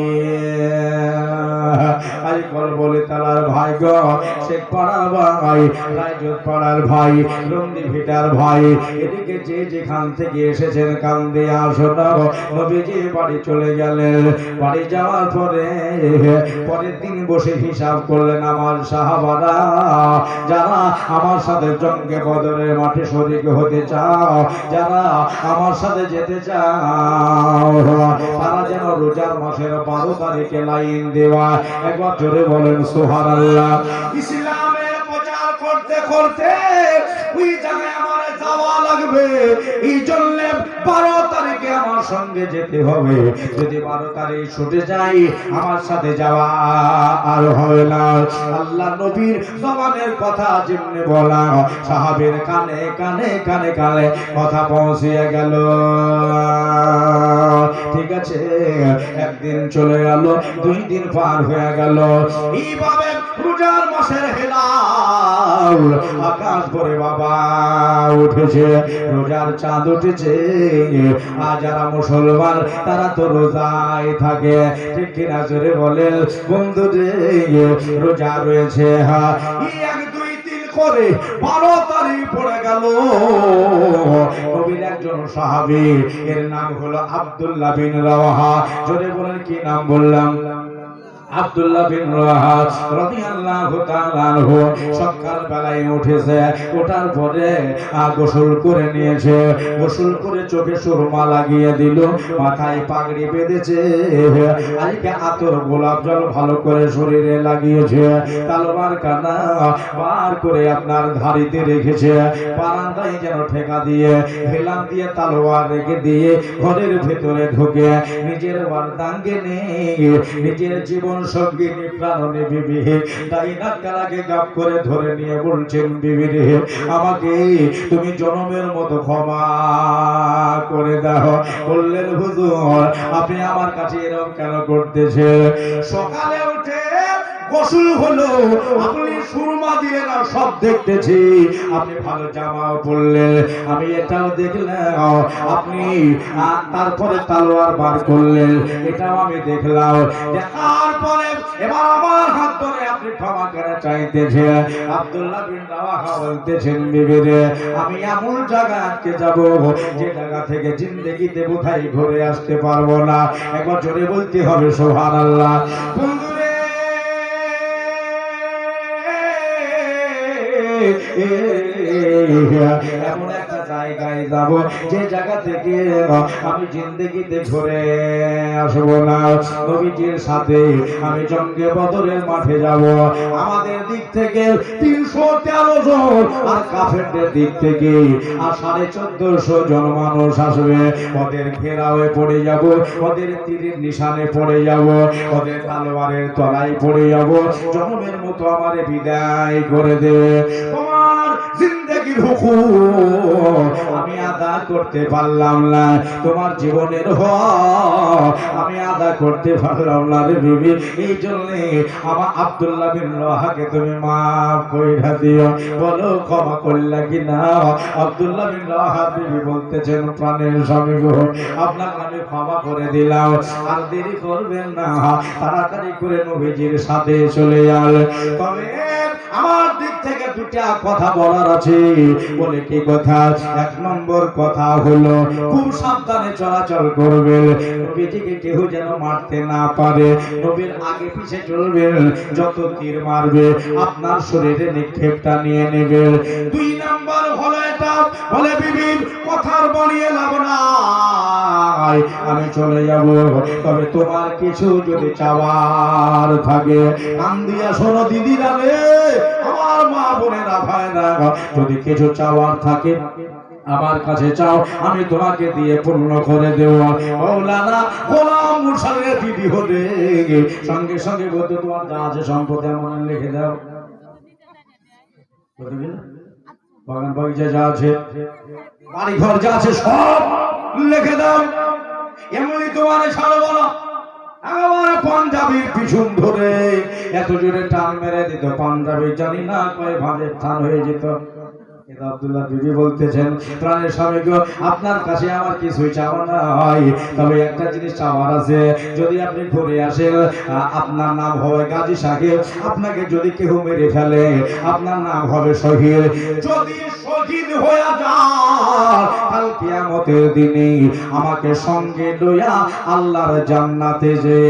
আজকাল বলে তালার ভাই গো, শেখ পাড়ার ভাই, রায়জোর পাড়ার ভাই, লন্দি ভিটার ভাই, এদিকে যে যেখান থেকে এসেছেন কান দিয়ে আসো না। নবীজি বাড়ি চলে গেলেন। বাড়ি যাওয়ার পরে পরের দিন বসে হিসাব করলেন, আমার সাহাবারা যারা আমার সাথে জঙ্গে বদরের মাঠে শরীক হতে চাও, যারা আমার সাথে যেতে চাও, তারা যেন রোজার মাসের 12 তারিখে লাইন দেওয়া। একবার জোরে বলেন সুবহানাল্লাহ। ইসলামের প্রচার করতে করতে ওই জায়গায় আমার যাওয়া লাগবে, এই জন্য 12 তারিখে আমার সঙ্গে যেতে হবে। যদি 12 তারিখ ছুটে যাই আমার সাথে যাওয়া আর হবে না। আল্লাহ নবীর জবানের কথা যেমনি বলা সাহাবের কানে কানে কানে কানে কথা পৌঁছিয়ে গেল। ঠিক আছে, একদিন চলে গেল, 2 দিন পার হয়ে গেল। এইভাবে রোজার মাসের হেলাল আকাশ ভরে বাবা উঠেছে, রোজার চাঁদ উঠেছে। আর যারা মুসলমান তারা তো রোজায় থাকে, ঠিক কিনা জোরে বলেন বন্ধু রে, রোজা রয়েছে। হ্যাঁ, 1 2 3 করে 12 তারিখ পড়ে গেল। নবীর একজন সাহাবী, এর নাম হলো আব্দুল্লাহ বিন রাওয়াহা। জোরে বলেন কি নাম বললাম? আব্দুল্লাহ বিন রাওয়াহা রাদিয়াল্লাহু তাআলা আনহু সকাল বেলায় উঠেছে, ওঠার পরে গোসল করে নিয়েছে, গোসল করে চোখে সুরমা লাগিয়ে দিল, মাথায় পাগড়ি বেঁধেছে, আজকে আতর গোলাপ জল ভালো করে শরীরে লাগিয়েছে, তালোয়ার কানা বার করে আপনার ধারিতে রেখেছে, বারান্দায় যেন ঠেকা দিয়ে হেলান দিয়ে তালোয়ার রেখে দিয়ে ঘরের ভেতরে ঢুকে নিজের ওয়ার্দাঙ্গে নিয়ে নিজের জীবন সঙ্গিনী প্রাণনী বিবি ডাইনাকে গাপ করে ধরে নিয়ে বলছেন, বিবি রে, আমাকে তুমি জনমের মতো ক্ষমা করে দাও। বললেন, হুজুর আপনি আমার কাছে এরকম কেন করতেছে? সকালে উঠে গোসল হলো, আপনি সুরমা দিলেন না, সব দেখতেছি, আপনি ভালো জামাও পরলেন, আমি এটাও দেখলাম, আপনি তারপরে তালোয়ার বার করলেন, এটাও আমি দেখলাম। দেখার পরে এবার আমার হাত ধরে আপনি ক্ষমা করে চাইতেছেন। আব্দুল্লাহ বিন রাওয়াহা বলতেছেন, বিবি রে, আমি এমন জায়গা আজকে যাব যে জায়গা থেকে জিন্দেগিতে বোধহয় ঘুরে আসতে পারবো না। একবার জোরে বলতে হবে সুবহানাল্লাহ। বন্ধুরে, এমন একটা জায়গায় যাব যে জায়গা থেকে আমি জিন্দেগিতে ঘুরে আসবো না। নবীজির সাথে আমি জঙ্গে বদরের মাঠে যাব। আমাদের দিক থেকে 313 জন, আর কাফেরদের দিক থেকে আর 1450 জন মানুষ আসবে। ওদের ঘেরাওয়ে পড়ে যাব, ওদের তীরের নিশানে পড়ে যাব, ওদের তলোয়ারের তলায় পড়ে যাব। জনমের মতো আমারে বিদায় করে দেবে। তোমার জিন্দেগির হুকুম আমি আদা করতে পারলাম না, তোমার জীবনের হক আমি আদা করতে পারলাম না রে বিবি। এই জন্য আমার আব্দুল্লাহ বিন রাওয়াহাকে তুমি মাফ কইরা দিও। বলো ক্ষমা করলা কি না? আব্দুল্লাহ বিন রাওয়াহা বিবি বলতেছেন, প্রাণের স্বামী গো, আপনাকে আমি ক্ষমা করে দিলাম, আর দেরি করবেন না, তাড়াতাড়ি করে নবীজির সাথে চলে যান। তবে আমার দিক থেকে 2টা কথা বলার আছে। বলে কি কথা? 1 নম্বর কথা হলো খুব সাবধানে চলাচল করবেন, নবীজিকে কেউ যেন মারতে না পারে, নবীর আগে পিছে চলবেন, যত তীর মারবে আপনার শরীরে নিক্ষেপটা নিয়ে নেবেন। 2 নম্বর হলো এটা, বলে বিবি কথার বানিয়ে লাভ নাই, আমি চলে যাব, তবে তোমার কিছু যদি চাওয়ার থাকে কান দিয়া শোনো দিদিরা রে, আমার মা বোনেরা ভাইরা, যদি কিছু চাওয়ার থাকে আমার কাছে চাও, আমি তোমাকে দিয়ে পূর্ণ করে দেব। মাওলানা গোলাম মুর্শিদের বিবি হলে সঙ্গে সঙ্গে বলতে, তোমার যা আছে সম্পদ এমন লিখে দাও, বাগান বাগিচা যা আছে, বাড়ি ঘর যা আছে সব লিখে দাও, এমনই তোমার ছাড়বো না। আমার পাঞ্জাবির পিছন ধরে এত জোরে টান মেরে দিত, পাঞ্জাবি জানি না কয় ভাবে টান হয়ে যেত। আব্দুল্লাহ বিবি বলতেছেন, প্রাণের স্বামী গো, আপনার কাছে আমার কিছুই চাওয়া না হয়, তবে একটা জিনিস চাওয়ার আছে। যদি আপনি ঘুরে আসেন, আপনার নাম হবে গাজী সাহেব, আপনাকে যদি কেউ মেরে ফেলে আপনার নাম হবে শহীদ। যদি শহীদ হয়ে যান, কাল কিয়ামতের দিনে আমাকে সঙ্গে লইয়া আল্লাহর জান্নাতে যে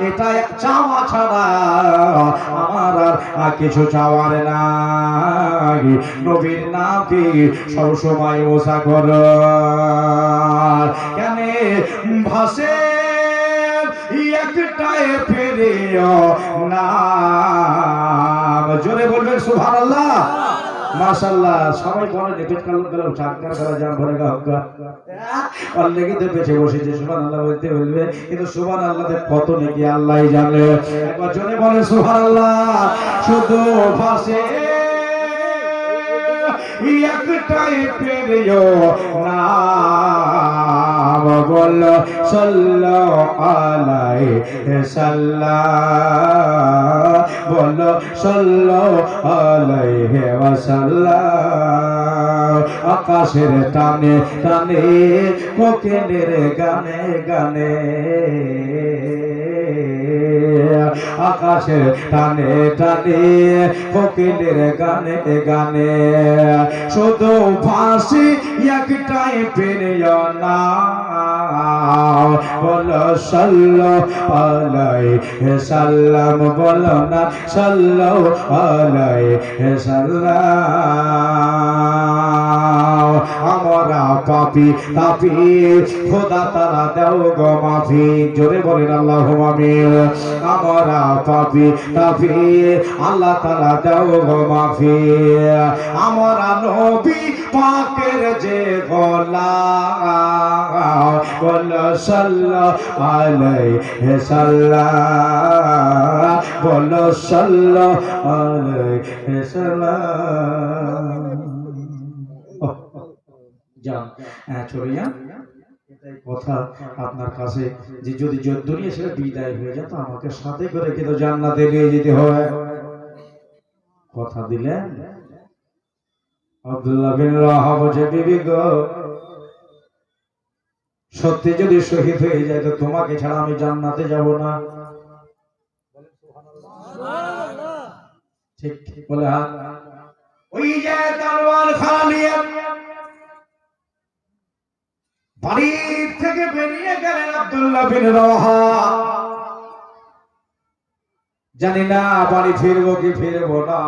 এটা চাওয়া ছাড়া আমার আর কিছু চাওয়ার নাই। নবীর নামকে সবসময় ওসা কর, কেন ভাসে একটাই ফেরে নাম। জোরে বলবেন সুবহানাল্লাহ, মাশাআল্লাহ। সবাই বলে রিপিট করলাম চাকর করা যান ভরে গাওয়া অনেকে তো বেঁচে বসেছে সুবহানাল্লাহ বলতে বলবে, কিন্তু সুবহানাল্লাহ কত নাকি আল্লাহই জানে। একবার জোরে বলে সুবহানাল্লাহ। শুধু ভাসে একটাই প্রিয় নাম, বলো সাল্লাল্লাহু আলাইহি সাল্লাম, বলো সাল্লাল্লাহু আলাইহি ওয়াসাল্লাম। আকাশের টানে টানে কোকিলের গানে গানে, আকাশের টানে টানে কোকিলের গানে গানে, শুধু ভাসি একটাই প্রিয় নাম, বলো সাল্লাল্লাহু আলাইহি সাল্লাম, বলো না সাল্লাল্লাহু আলাইহি সাল্লাম। আমরা পাপী তাপী, খোদা তারা দাও গো মাফি। জোরে বলেন আল্লাহুম্মা আমিন। আমরা পাপী তাপী, আল্লাহ তাআলা দাও গো মাফি। আমরা নবী পাকের যে গোলাম, বলো সাল্লাল্লাহু আলাইহি সাল্লাম, বলো সাল্লাল্লাহু আলাইহি সাল্লাম। যান চলে যান, এটাই কথা আপনার কাছে, যে যদি দুনিয়া ছেড়ে বিদায় হয়ে যেত আমাকে সাথে করে কিন্তু জান্নাতে নিয়ে যেতে হয়। কথা দিলেন। আব্দুল্লাহ বিন রাওয়াহা বলে, বিবি গো, সত্যি যদি শহীদ হয়ে যায় তো তোমাকে ছাড়া আমি জান্নাতে যাব না। ঠিক ঠিক বলে, হ্যাঁ। ওই যে তলোয়ার খাড়া নিয়ে বাড়ি থেকে বেরিয়ে গেলেন আব্দুল্লাহ বিন রাওয়াহা। জানি না বাড়ি ফিরবো কি ফিরবো না।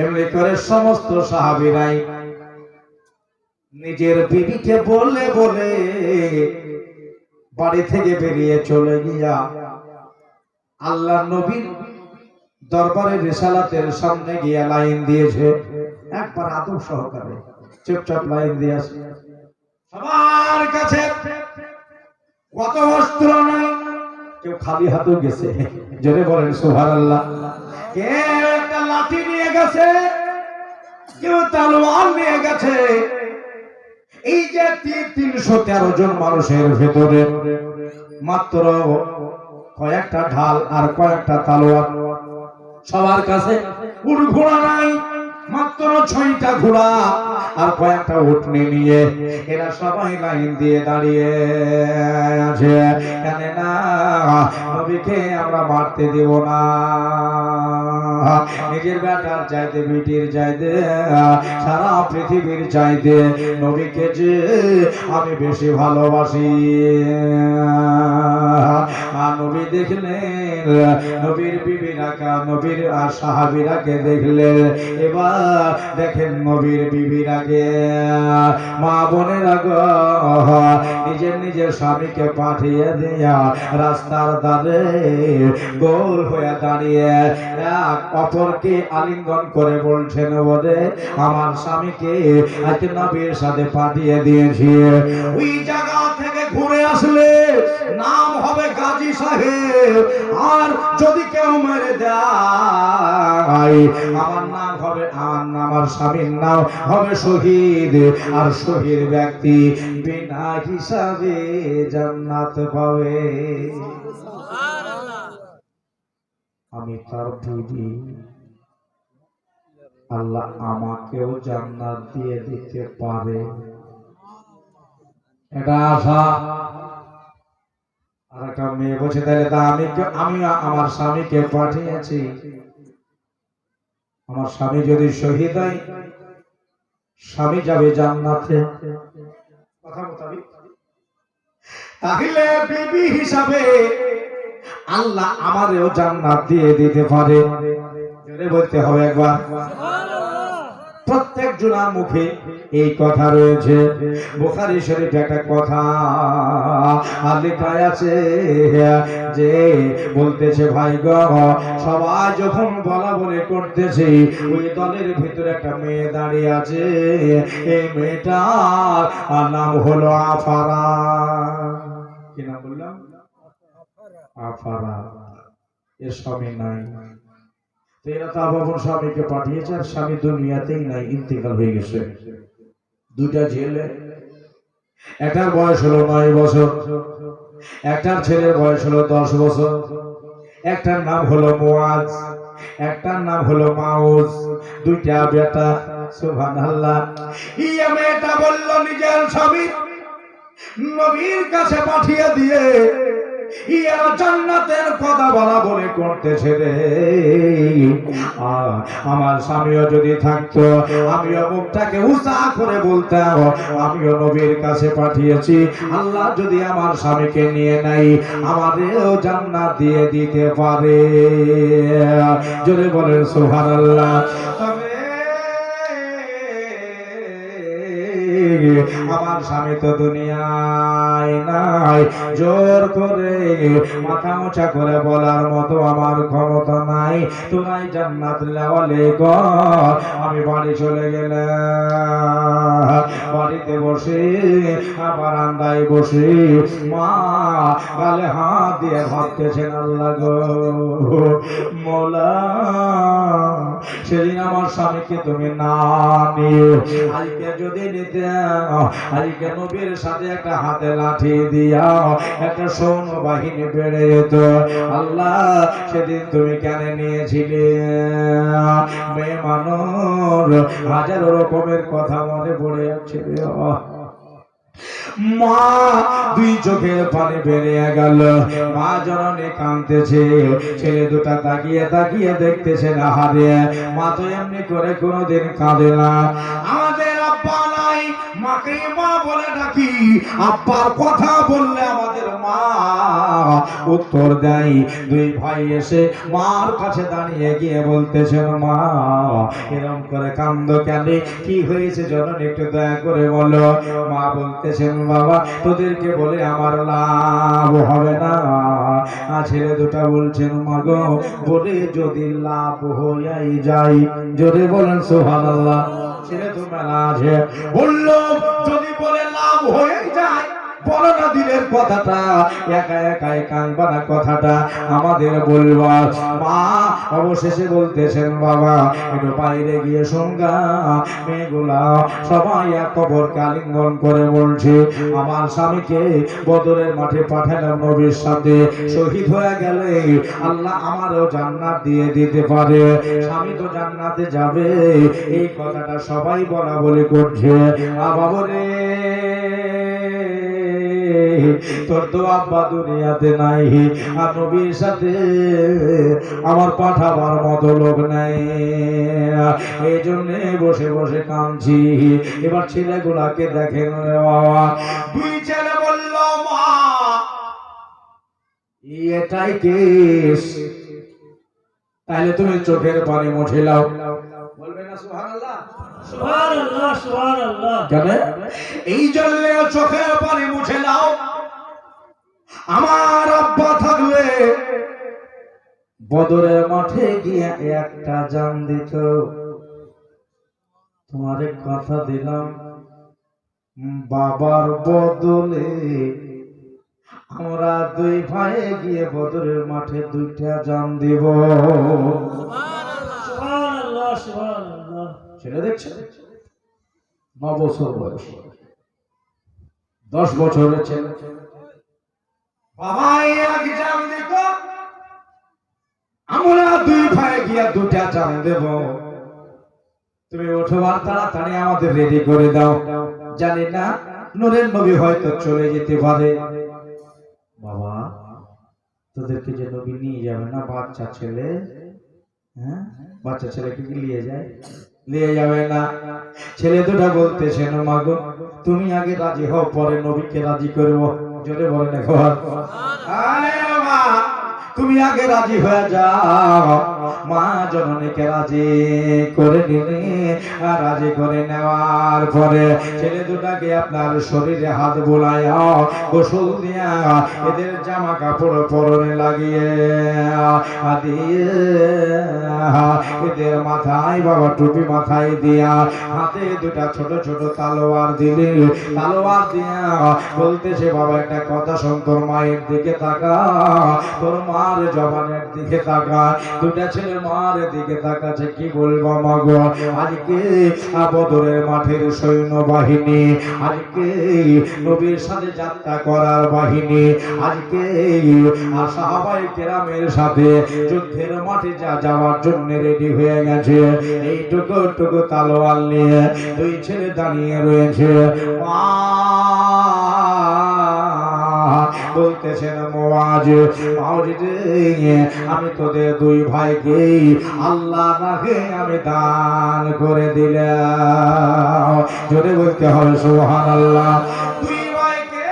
এমনি করে সমস্ত সাহাবীরাই নিজের বিবিকে বলে বলে বাড়ি থেকে বেরিয়ে চলে গিয়া আল্লাহর নবীর দরবারে রিসালাতের সামনে গিয়া লাইন দিয়েছে। একবার আদব সহকারে চুপচাপ লাইন দিয়ে আসে। সবার কাছে কত অস্ত্র নাই, কেউ খালি হাতেও গেছে। জোরে বলেন সুবহানাল্লাহ। কেউ একটা লাঠি নিয়ে গেছে, কেউ তলোয়ার নিয়ে গেছে। এই যে 313 জন মানুষের ভেতরে মাত্র কয়েকটা ঢাল আর কয়েকটা তলোয়ার। সবার কাছে উট ঘোড়া নাই, মাত্র 6টা ঘোড়া আর কয়েকটা উটনি নিয়ে এরা সবাই লাইন দিয়ে দাঁড়িয়ে আছে। কেন না নবীকে আমরা মারতে দেব না। নিজের বেটার চাইতে, বিটির চাইতে, সারা পৃথিবীর চাইতে নবীকে যে আমি বেশি ভালোবাসি। নবী দেখলেন, নবীর বিবিরাকা, নবীর আর সাহাবীরাকে দেখলেন। এবার দেখেন নবীর বিবিরাকে, মা বোনেরা গো, নিজের নিজের স্বামীকে পাঠিয়ে দিয়া রাস্তার ধারে গোল হয়ে দাঁড়িয়ে এক অপরকে আলিঙ্গন করে বলছেন, বলে আমার স্বামীকে আজকে নবীর সাথে পাঠিয়ে দিয়েছি। ওই জায়গা থেকে ঘুরে আসলে নাম হবে গাজী সাহেব, আর যদি কেউ মেরে দেয় আমার নাম হবে আমার স্বামীর নাম হবে শহীদ, আর শহীদ ব্যক্তি বিনা হিসাবে জান্নাত পাবে। আমি তার বিবি, আল্লাহ আমাকেও জান্নাত দিয়ে দিতে পারে, এটা আশা। আর একটা মেয়ে বলছে তাহলে তা আমি আমার স্বামীকে পাঠিয়েছি, আমার স্বামী যদি শহীদ হয় স্বামী যাবে জান্নাতে, কথা মোতাবেক তাহলে বিবি হিসাবে আল্লাহ আমারও জান্নাত দিয়ে দিতে পারে। জোরে বলতে হবে একবার। প্রত্যেক জনার মুখে এই কথা রয়েছে। বুখারী শরীফে একটা কথা লেখা আছে যে বলতেছে ভাই গো, সবাই যখন বলা বলে করতেছে ওই দলের ভিতরে একটা মেয়ে দাঁড়িয়ে আছে, এই মেয়েটার নাম হলো আফারা। কি নাম বললাম? আফারা। এর স্বামী নাই, এরা তার বাবুর স্বামীকে পাঠিয়েছে, আর স্বামী দুনিয়াতেই নাই, ইন্তেকাল হয়ে গেছে। দুইটা ছেলে, একটার বয়স হলো 9 বছর, একটার ছেলের বয়স হলো 10 বছর। একটার নাম হলো মুআজ, একটার নাম হলো মাউজ, দুইটা বেটা। সুবহানাল্লাহ। ইয়া মেয়েটা বলল নিজের স্বামী নবীর কাছে পাঠিয়ে দিয়ে ইয়া জান্নাতের কথা বলা বলে করতেছে রে, আমার স্বামীও যদি থাকতো আমিও মুখটাকে উঁচা করে বলতাম আমিও নবীর কাছে পাঠিয়েছি, আল্লাহ যদি আমার স্বামীকে নিয়ে নাই আমাদেরও জান্নাত দিয়ে দিতে পারে। জোরে বলেন সুবহানাল্লাহ। আমার স্বামী তো দুনিয়ায় নাই, জোর করে মাথা মোছা করে বলার মতো আমার ক্ষমতা নাই, তোমায় জান্নাত লেওয়ালে কর। আমি বাড়ি চলে গেলাম, বাড়িতে বসে বারান্দায় বসে মা গালে হাত দিয়ে ভাবতেছেন আল্লাহ গো মওলা, সেদিন আমার স্বামীকে তুমি না নিয়ে আজকে যদি নিতে, আজকে নবীর সাথে একটা হাতে লাঠি দিয়া একটা সৈন্য বাহিনী বেড়ে যেত। আল্লাহ সেদিন তুমি কেন নিয়েছিলে? মেয়ে মানুষ হাজারো রকমের কথা মনে পড়ে যাচ্ছে। মা দুই চোখের পানি বেরিয়ে গেল, মা জননী কাঁদতেছে, ছেলে দুটা তাকিয়ে তাকিয়ে দেখতেছে না হারে। মা তো এমনি করে কোনোদিন কাঁদে না। আমাদের আব্বা নাই, মাকে মা বলে ডাকি, আব্বার কথা বললে আমাদের মা উত্তর দেয়। দুই ভাই এসে মার কাছে দাঁড়িয়ে গিয়ে বলতেছেন মা এরকম করে কান্দ কেন, কি হয়েছে জননী একটু দয়া করে বলো। মা বলতেছেন বাবা তোদেরকে বলে আমার লাভ হবে না। ছেলে দুটা বলছেন মা গো বলে যদি লাভ হইয়াই যায়, জোরে বলেন সুবহানাল্লাহ। ছেলে তো মেলা আছে, বললো যদি বলে লাভ হয়ে যায় বলো না দিলের কথাটা, একা একাই কানবা না কথাটা, আমাদের বলবা। মা অবশেষে বলতেছেন বাবা একটু বাইরে গিয়ে সঙ্গা মেয়েগুলা সবাই এক কবর কালিঙ্গন করে বলছে আমার স্বামীকে বদরের মাঠে পাঠালাম নবীর সাথে, শহীদ হয়ে গেলে আল্লাহ আমারও জান্নাত দিয়ে দিতে পারে, স্বামী তো জান্নাতে যাবে। এই কথাটা সবাই বলা বলে করছে। বাবরে তোর তো আব্বা দুনিয়াতে নাই, আর নবীর সাথে আমার পাঠাবার মতো লোক নাই, এই জন্য বসে বসে কাঁদছি। এবার ছেলেগুলাকে দেখেন বাবা, দুই ছেলে বলল মা এটাই কেস, তাহলে তুমি চোখের পানি মুছে নাও। বলবে না সুবহানাল্লাহ? সুবহানাল্লাহ সুবহানাল্লাহ। কেন? এই জন্য চোখের পানি মুছে নাও। আমার আব্বা থাকলে বদরের মাঠে গিয়ে একটা জান দিত। তোমার কথা দিলাম বাবার বদলে আমরা দুই ভাই গিয়ে বদরের মাঠে দুইটা জান দিব। সুবহানাল্লাহ সুবহানাল্লাহ। ছেলে দেখছে 9 বছর বয়স, 10 বছরের ছেলে। বাবা এক্সাম দিত, আমরা 2 ভাই গিয়া 2টা জাম দেব, তুমি ওঠবার তাড়াতাড়ি আমাদের রেডি করে দাও, জানি না নূরের নবী হয়তো চলে যেতে পারে। বাবা তোদেরকে যে নবী নিয়ে যাবে না, বাচ্চা ছেলে, হ্যাঁ বাচ্চা ছেলেকে কি নিয়ে যায়? নিয়ে যাবে না। ছেলে দুটা বলতেছে না মাগো তুমি আগে রাজি হও, পরে নবীকে রাজি করব। জোরে বলে দেখো মা, তুমি আগে রাজি হয়ে যাও। মা জননীকে রাজি করে নিলে, রাজি করে নেওয়ার পরে ছেলে দুটাকে আপনার শরীরে হাত বোলাইয়া গোসল দিয়া এদের জামা কাপড় পরনে লাগিয়ে দিয়ে এদের মাথায় বাবা টুপি মাথায় দিয়া হাতে 2টা ছোট ছোট তালোয়ার দিলে, তালোয়ার দিয়া বলতেছে বাবা একটা কথা শোন, তোর মায়ের দিকে তাকা, তোর মার জবানের দিকে তাকা। 2টা ছেলে মার দিকে তাকাচ্ছে। কি বলবো মাগো, আজকে বদরের মাঠের সৈন্য বাহিনী, আজকে নবীর সাথে যাত্রা করার বাহিনী, আজকে সাহাবায়ে কেরামের সাথে যুদ্ধের মাঠে যাওয়ার জন্য রেডি হয়ে গেছে। এই টুকু তালোয়ার নিয়ে 2 ছেলে দাঁড়িয়ে রয়েছে। বলতেছেন মুআজ, আমি তোদের 2 ভাইকে আল্লাহ রাহে আমি দান করে দিলাম। জোরে বলতে হবে সুবহানাল্লাহ। 2 ভাইকে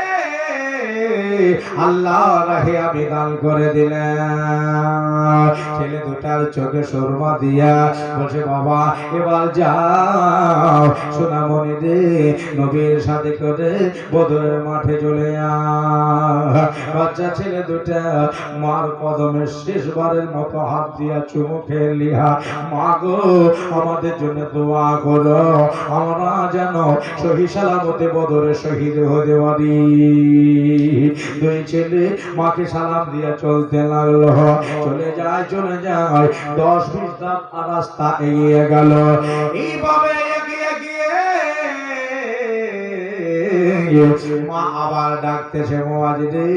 আল্লাহ রাহে আমি দান করে দিলাম। ছেলে দুটার চোখে সুরমা দিয়া বলছে বাবা এবার যাও সোনামণি রে, নবীর সাথে করে বদরের মাঠে চলে বাচ্চা ছেলে দুটা মার কদমে শেষবারের মতো হাত দিয়া চুমু খেয়ে লিহা, মা গো আমাদের জন্য দোয়া করো, আমরা যেন সহি সালামতে বদরে শহীদ হতে পারি। 2 ছেলে মাকে সালাম দিয়া চলতে লাগলো। চলে যায় 10-20 ধাপ রাস্তা এগিয়ে গেল। এইভাবে এগিয়ে গিয়ে মা আবার ডাকতেছে মুআজ রে,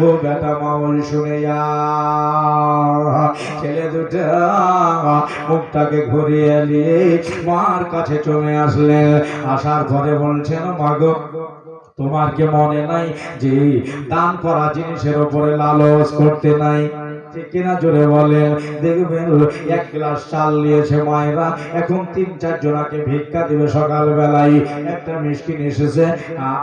ও বেটা মাউল শুনে যা। ছেলে দুটা মুখটাকে ঘুরিয়ে নিয়ে মার কাছে চলে আসলেন। আসার পরে বলছেন মাগো তোমার কি মনে নাই যে দান করা জিনিসের উপরে লালচ করতে নাই? ঠিক কিনা জোরে বলেন। দেখবেন 1 গ্লাস চাল নিয়েছে মায়েরা, এখন 3-4 জনাকে ভিক্ষা দিবে। সকাল বেলায় একটা মিষ্টিন এসেছে,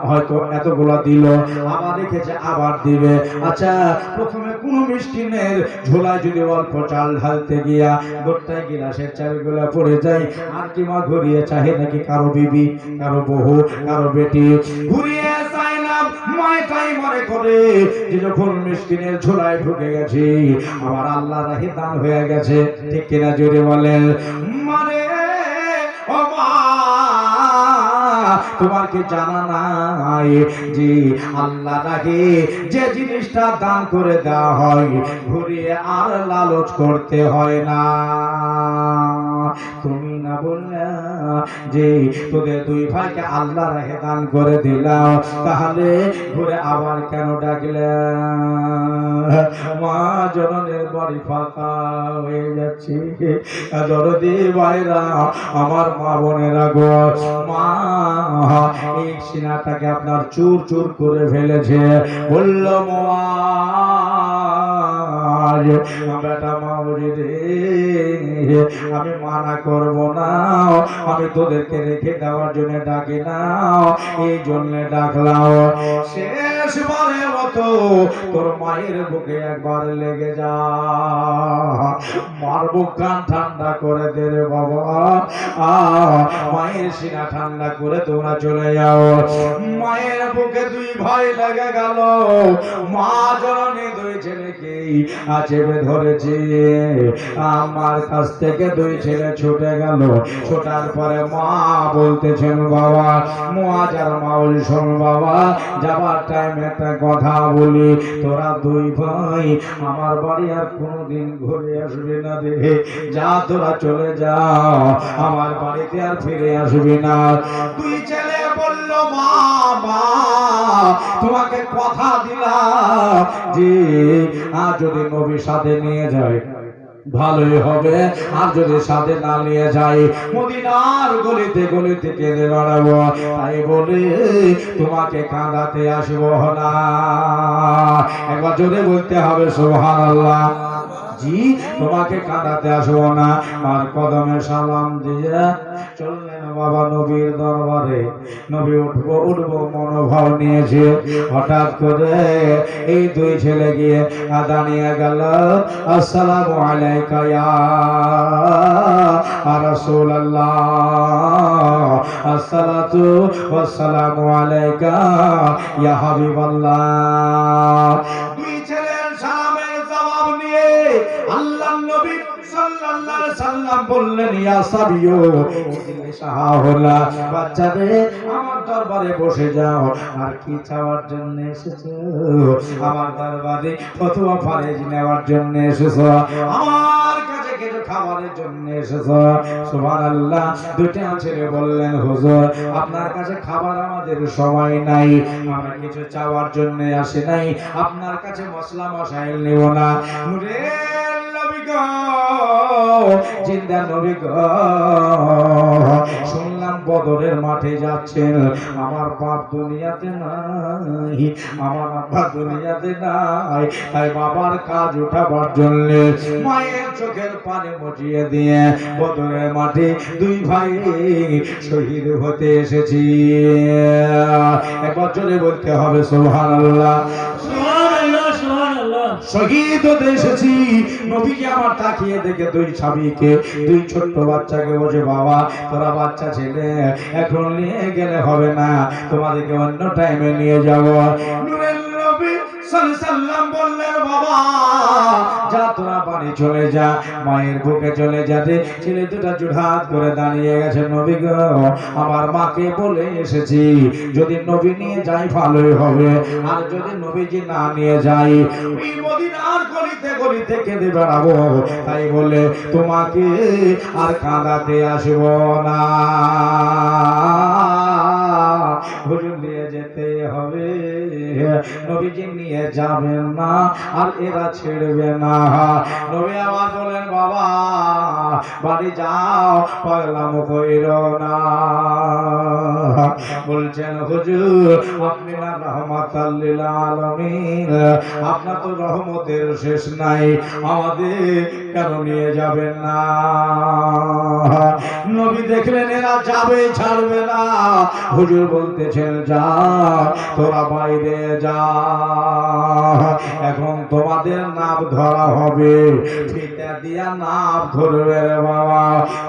হয়তো এতগুলো দিল, আবার রেখেছে আবার দিবে। আচ্ছা প্রথমে কোন মিষ্টিনের ঝোলায় যদি অল্প চাল ঢালতে গিয়া গোটায় গিলাসের চালগুলা পড়ে যায়, আর কি মা ঘুরিয়ে চাহে নাকি কারো বিবি, কারো বহু, কারো বেটি ঘুরিয়ে চায় না? মায়টাই মনে করে যে যখন মিষ্টিনের ঝোলায় ঢুকে গেছে আমার আল্লাহ রাহে দান হয়ে গেছে। ঠিক কিনা জোরে বলেন। মানে ও মা তোমার কি জানা নাই যে আল্লাহ রাহে যে জিনিসটা দান করে দেওয়া হয় ঘুরিয়ে আর লালচ করতে হয় না? তুমি না বললে যে তোদের 2 ভাইকে আল্লাহ রাহে দান করে দিলাম, তাহলে ঘুরে আবার কেন ডাকলে? মা জননের বাড়ি ফাঁকা হয়ে যাচ্ছে। দরদি ভাইরা, আমার মা বোনেরা গো, মা এই সিনাটাকে আপনার চুর চুর করে ফেলেছে। বলল মুআজ বেটা মাউরি রে, আমি মানা করব না, আমি তোদেরকে রেখে দেওয়ার জন্য ডাকি না, এই জন্য ডাকলাম। শেষবারের মতো তোর মায়ের বুকে একবার লেগে যা, মার বুক কান ঠান্ডা করে দে রে বাবা। মায়ের সিনা ঠান্ডা করে তোমরা চলে যাও। মায়ের বুকে 2 ভাই লেগে গেল। মা জননী 2 ছেলেকেই চেপে ধরেছে। আমার কাছ থেকে 2 ছেলে ছুটে গেল। ছোটার পরে মা বলতেছেন বাবা মুআজ আর মাউল শোন বাবা, যাবার টাইম আমি একটা কথা বলি, তোরা দুই ভাই আমার বাড়ি আর কোনোদিন ঘুরে আসবি না রে। যা তোরা চলে যা, আমার বাড়িতে আর ফিরে আসবি না। দুই ছেলে বলল, বাবা তোমাকে কথা দিলাম যে আর যদি নবীর সাথে নিয়ে যায় ভালোই হবে, আর যদি সাথে না নিয়ে যাই মদিনার গলিতে গলিতে কেঁদে বেড়াবো। তাই বলে তোমাকে কাঁদাতে আসবো না। একবার জোরে বলতে হবে সুবহানাল্লাহ। জি, তোমাকে কাঁদাতে আসবো না। আর কদমে সালাম দিয়ে চললেন বাবা নবীর দরবারে। নবী উঠবো মনোভাব নিয়েছে। হঠাৎ করে এই দুই ছেলে গিয়ে দাঁড়িয়ে গেল। আসসালামু আলাইকা ইয়া রাসূলুল্লাহ, আসসালাতু ওয়াসসালামু আলাইকা ইয়া হাবিবাল্লাহ। দুই ছেলের সালামের জবাব নিয়ে আল্লাহর নবী সাল্লাল্লাহু আলাইহি সাল্লাম বললেন, ইয়া সাবিয়ু সাহাওলা, বাচ্চারে আমার দরবারে বসে যাও। আর কি চাওয়ার জন্য এসেছো? আমার দরবারে ফতোয়া ফারেজ নেওয়ার জন্য এসেছো? আমার কাছে কিছু খাবারের জন্য এসেছো? সুবহানাল্লাহ। দুইটা ছেলে বললেন, হুজুর আপনার কাছে খাবার আমাদের সময় নাই, আমরা কিছু চাওয়ার জন্য আসি নাই, আপনার কাছে মশলা মশাইল নেব না। নূরের নবী গো, জিন্দা নবী গো, শুনলাম বদরের মাঠে যাচ্ছেন, আমার বাপ দুনিয়াতে নাই, আমার আব্বা দুনিয়াতে নাই, তাই বাবার কাজ উঠাবার জন্য মায়ের চোখের পানি মুছিয়ে দিয়ে বদরের মাঠে দুই ভাই শহীদ হতে এসেছি। একবার জোরে বলতে হবে সুবহানাল্লাহ। সুবহানাল্লাহ, সুবহানাল্লাহ। শহীদ হতে এসেছি। নবীজি আমার তাকিয়ে দেখে দুই স্বামীকে, দুই ছোট্ট বাচ্চাকে বলছে, বাবা তোরা বাচ্চা ছেলে এখন নিয়ে গেলে হবে না, তোমাদেরকে অন্য টাইমে নিয়ে যাব। নূরের নবী সাল্লাল্লাহু আলাইহি সাল্লাম বললেন, বাবা যা তোরা বাড়ি চলে যা, মায়ের বুকে চলে যাতে। ছেলে দুটা জুড়হাত করে দাঁড়িয়ে গেছে, নবী গো আমার মাকে বলে এসেছি যদি নবী নিয়ে যাই ভালোই হবে, আর যদি নবীজি না নিয়ে যাই ওই মদিনার গলিতে গলিতে কেঁদে বেড়াবো। তাই বলে তোমাকে আর কাঁদাতে আসবো না, হুজুর নিয়ে যেতে হবে। নবীজি নিয়ে যাবেন না আর এরা ছেড়বে না। নবী আবার বলেন, বাবা বাড়ি যাও, পাগলামো কইরো না। বলছেন, হুজুর আপনি না রাহমাতাল লিল আলামিন, আপনার তো রহমতের শেষ নাই, আমাদের কেন নিয়ে যাবেন না? নবী দেখলেন এরা যাবে, ছাড়বে না। হুজুর বলতেছেন, যা তোরা বাইরে যা, এখন তোমাদের নাম ধরা হবে, ফিতা দিয়া নাম ধরবে রে বাবা।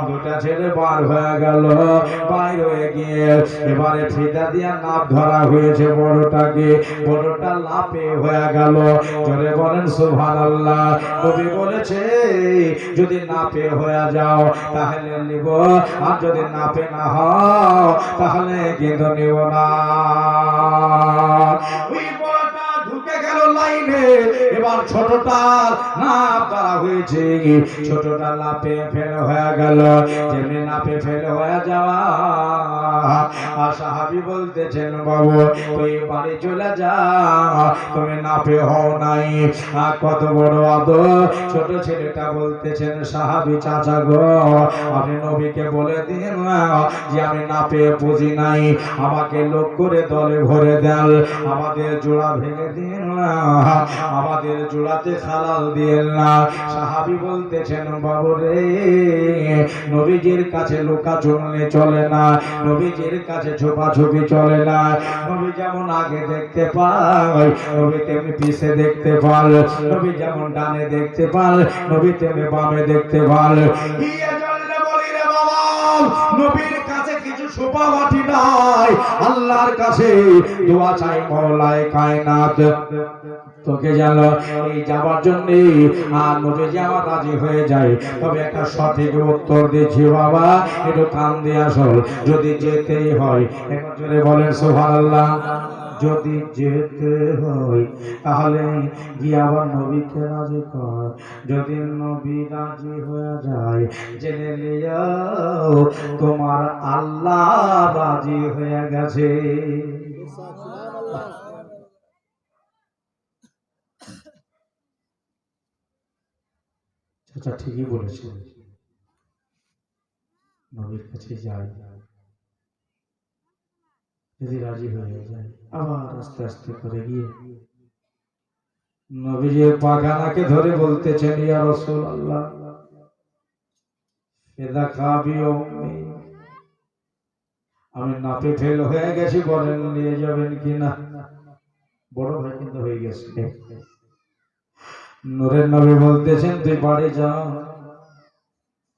দুটা ছেলে বার হয়ে গেল, বাইর হয়ে গিয়ে এবারে ফিতা দিয়া নাম ধরা হয়েছে বড়টাকে, বড়টা লাপে হয়ে গেল। জোরে বলেন সুবহানাল্লাহ। নবী বলেছে যদি নাপে হয়ে যাও তাহলে নিব, আর যদি নাপে না হও তাহলে কিন্তু নিব না। ওই বড়টা ঢুকে গেল লাইনে, এবার ছোটটার নাপ ধরা হয়েছে, ছোটটা লাপে ফেল হয়ে গেল। যেমনি নাপে ফেল হয়ে যাওয়া, আর সাহাবী বলতেছেন, বাবু তুই বাড়ি চলে যা, তুমি নাপে হও নাই। কত বড় আদর। ছোট ছেলেটা বলতেছেন, সাহাবী চাচা গো আপনি নবীকে বলে দিন না যে আমি নাপে বুঝি নাই, আমাকে লোক করে দলে ভরে দেন, আমাদের জোড়া ভেঙে দিন না, আমাদের জোড়াতে খালাল দিয়েন না। সাহাবী বলতেছেন, বাবু রে নবীজির কাছে লোকা চললে চলে না, নবীজির কাছে ছোপাছুপি চলে না। নবী যেমন আগে দেখতে পায়, নবী তেমনি পিছে দেখতে পাল, নবী যেমন ডানে দেখতে পাল, নবী তেমনি বামে দেখতে পাল। নবীর কাছে কিছু সোপা বাটি নাই, আল্লাহর কাছে দোয়া চাই মওলায়ে কায়নাত তোকে জানো এই যাবার জন্য। আর নবী যে আমার রাজি হয়ে যায়, তবে একটা সঠিক উত্তর দিচ্ছি বাবা, একটু কান দিয়ে আসল, যদি যেতেই হয় একবার জোরে বলেন সুবহানাল্লাহ। যদি যেতে হয় তাহলে গিয়ে আবার নবীকে রাজি কর। যদি নবী রাজি হয়ে যায় জেনে নিও তোমার আল্লাহ রাজি হয়ে গেছে। আচ্ছা ঠিকই বলেছে, নবীর কাছে যাই, যদি রাজি হয়ে যায় আবার আস্তে আস্তে করে গিয়ে নবীজি পাখানাকে ধরে বলতেছেন ইয়া রাসূলুল্লাহ এদা খাবি উম্মি, আমি নাপে ফেল হয়ে গেছি, বলেন নিয়ে যাবেন কিনা। বড় ভাই কিন্তু হয়ে গেছে। নূরের নবী বলতেছেন তুই বাড়ি যা,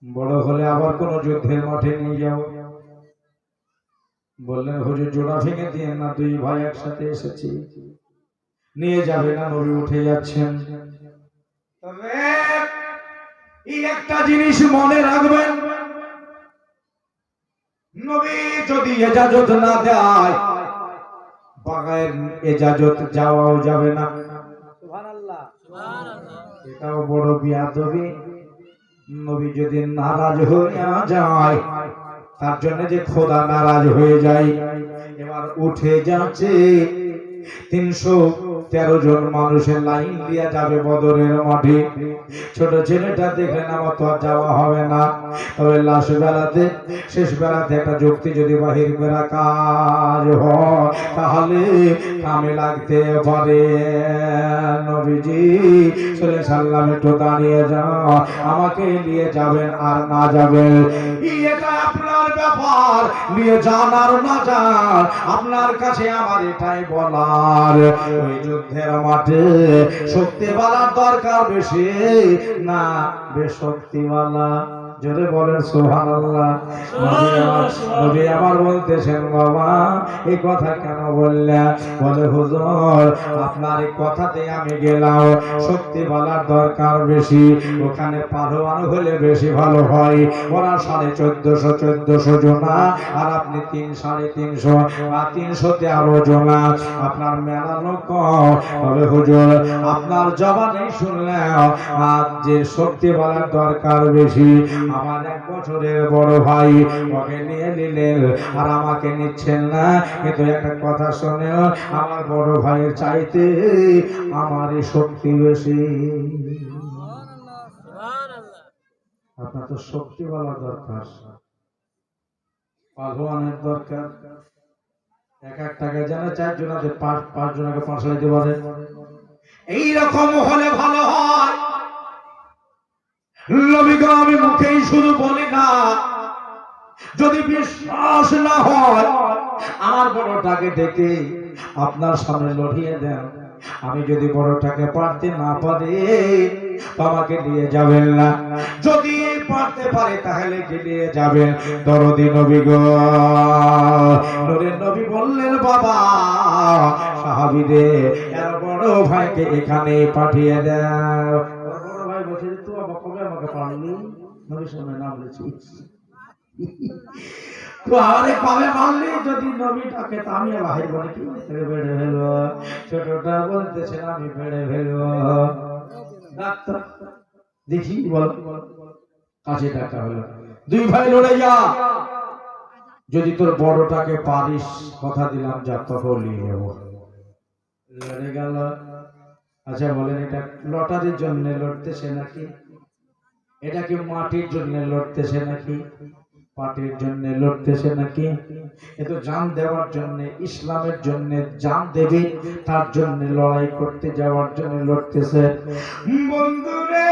বড় হলে আবার কোন যুদ্ধের মাঠে নিয়ে যাও। বললেন হুজুর জোড়া ভেঙে দিয়ে না, দুই ভাই একসাথে এসেছি, নিয়ে যাবে না। নবী উঠে যাচ্ছেন। তবে এই একটা জিনিস মনে রাখবেন, নবী যদি ইজাজত না দেয় বাগায়ের ইজাজত যাওয়াও যাবে না। সুবহানাল্লাহ, এটাও বড় বিয়াদবি। নবী যদি নারাজ হয়ে যায়, তার জন্য যে খোদা নারাজ হয়ে যায়। এবার উঠে যাচ্ছে 313 জন মানুষের লাইন দিয়ে যাবে বদরের মাঠে। ছোট ছেলেটা দেখলেন আমার তো আর যাওয়া হবে না, তবে লাশ বেলাতে শেষ বেলাতে একটা যুক্তি যদি বাহির করা কাজ হয় তাহলে কামে লাগতে পারে। নবীজি সাল্লাল্লাহু একটু দাঁড়িয়ে যাও, আমাকে নিয়ে যাবেন আর না যাবেন এটা আপনার ব্যাপার, নিয়ে যান আর না যান আপনার কাছে আমার এটাই বলার। ওই যুদ্ধের মাঠে শক্তিওয়ালার দরকার বেশি না বেশক্তিওয়ালা? জোরে বলেন সুবহানাল্লাহ। নবী আমার বলতেছেন বাবা এই কথা কেন বললেন? বলে হুজুর আপনার এই কথাতে আমি গেলাম, শক্তিওয়ালার দরকার বেশি, ওখানে পারোয়ান হলে বেশি ভালো হয়। ওরা 1450 জনা আর আপনি 300 আর 313 জনা, আপনার মেলা লোক। বলে হুজুর আপনার জবানে শুনলাম আর যে শক্তিওয়ালার দরকার বেশি, আমার 1 বছরের বড় ভাই ওকে নিয়ে নিলেন আর আমাকে নিচ্ছেন না। কিন্তু একটা কথা শুনে, আমার বড় ভাইয়ের চাইতে আমারই শক্তি বেশি। আপনার তো শক্তিওয়ালা দরকার, পালোয়ানের দরকার। এক টাকা জানে 4 জনাকে 5 জনাকে 500 দিতে পারে। এইরকম হলে ভালো হয়। নবীকে আমি মুখেই শুধু বলি না, যদি বিশ্বাস না হয় আমার বড়টাকে ডেকে আপনার সামনে লড়িয়ে দেন। আমি যদি বড়টাকে পারতে না পারি আমাকে নিয়ে যাবেন না, যদি পারতে পারে তাহলে কি নিয়ে যাবেন? দরদি নবী গো। নূরের নবী বললেন বাবা সাহাবীদের এর বড় ভাইকে এখানে পাঠিয়ে দাও। বড় ভাই বলছে তুই কবে আমাকে পারলি? নবী সামনে নাম বলেছি তো আরে কবে পারলি? যদি নবীটাকে আমি ভাই বলে কি বেড়ে ফেলবো। ছোটটা বলতেছে আমি বেড়ে ফেলবো। ডাক্তার দেখি বল, কাছে ডাক্তার হলো, 2 ভাই লড়ে যা, যদি তোর বড়টাকে পারিস কথা দিলাম যা তোকে নিয়ে যাবো। লড়ে গেল। আচ্ছা বলেন এটা লটারির জন্য লড়তেছে নাকি? এটা কি মাটির জন্য লড়তেছে নাকি? পাটির জন্য লড়তেছে নাকি? এ তো জান দেওয়ার জন্য, ইসলামের জন্য জান দেবে তার জন্য লড়াই করতে যাওয়ার জন্য লড়তেছে। বন্ধুরে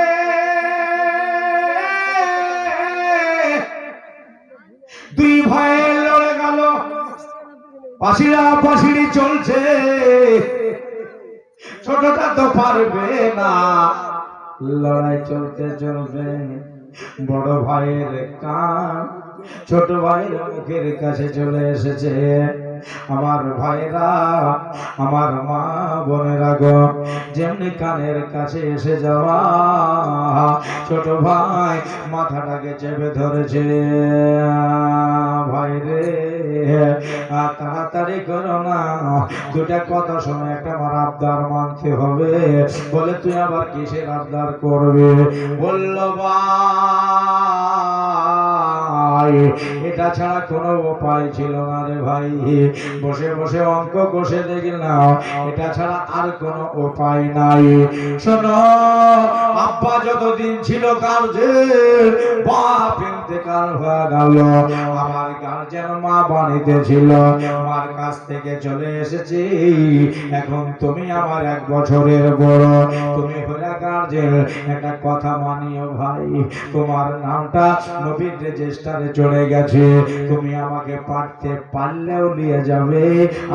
দুই ভাই লড়ে গেল, পাশিরা পাশিরি চলছে। ছোটটা তো পারবে না, লড়াই চলতে চলবে। বড় ভাইয়ের কান ছোট ভাইয়ের মুখের কাছে চলে এসেছে। আমার ভাইরা, আমার মা বোনেরা গো, যেমনি কানের কাছে এসে যাওয়া, ছোট ভাই মাথাটাকে চেপে ধরেছে। ভাই রে, তাড়াতাড়ি করো না, দুটা কথা শুনে একটা আমার আবদার মানতে হবে। বলে তুই আবার কিসের আবদার করবে? বলল ভাই এটা ছাড়া কোনো উপায় ছিল না রে ভাই, বসে বসে অঙ্ক কষে দেখলাম এটা ছাড়া আর কোনো উপায় নাই। শোনো, আব্বা যতদিন ছিল কার্যে, বাপ ইন্তেকাল হয়ে গেল, আমার গার্জেন মা বাড়িতে ছিল, মার কাছ থেকে চলে এসেছি। এখন তুমি আমার 1 বছরের বড়, তুমি হলে গার্জেন, একটা কথা মানিও ভাই, তোমার নামটা নবীর রেজিস্টারে চলে গেছে। তুমি আমাকে পারতে পারলেও নিয়ে যাবে,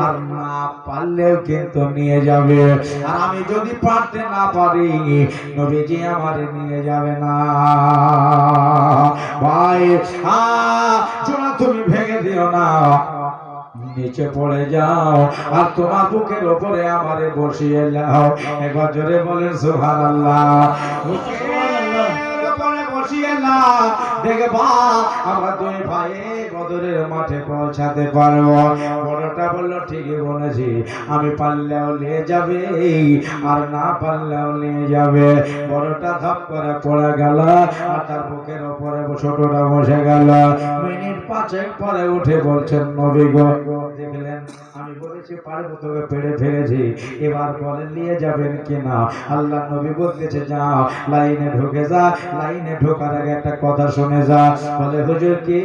আর না পারলেও কিন্তু নিয়ে যাবে। আর আমি যদি পারতে না পারি, নবীজি আমারে নিয়ে যাবে না। ভাই জোড়া তুমি ভেঙে দিও না, নিচে পড়ে যাও আর তোমার বুকের উপরে আমারে বসিয়ে নাও। একবার জোরে বলেন সুবহানাল্লাহ। দেখবা আমরা 2 ভাই বদরের মাঠে পৌঁছাতে পারবো। বড়টা বলল ঠিকই বলেছি, আমি পারলেও নিয়ে যাবে আর না পারলেও নিয়ে যাবে। বড়টা ধপ করে পড়ে গেল আর তার বুকের উপরে ছোটটা বসে গেল। মিনিট 5 পরে উঠে বলছেন নবী গো, দেখলেন আমি বলেছি পারবো, তোকে পেড়ে ফেলেছি, এবার বলেন নিয়ে যাবেন কিনা? আল্লাহ নবী বলতেছে যাও লাইনে ঢুকে যা, লাইনে ঢোকার আগে একটা কথা শুনে যা। বলে হুজুর কি?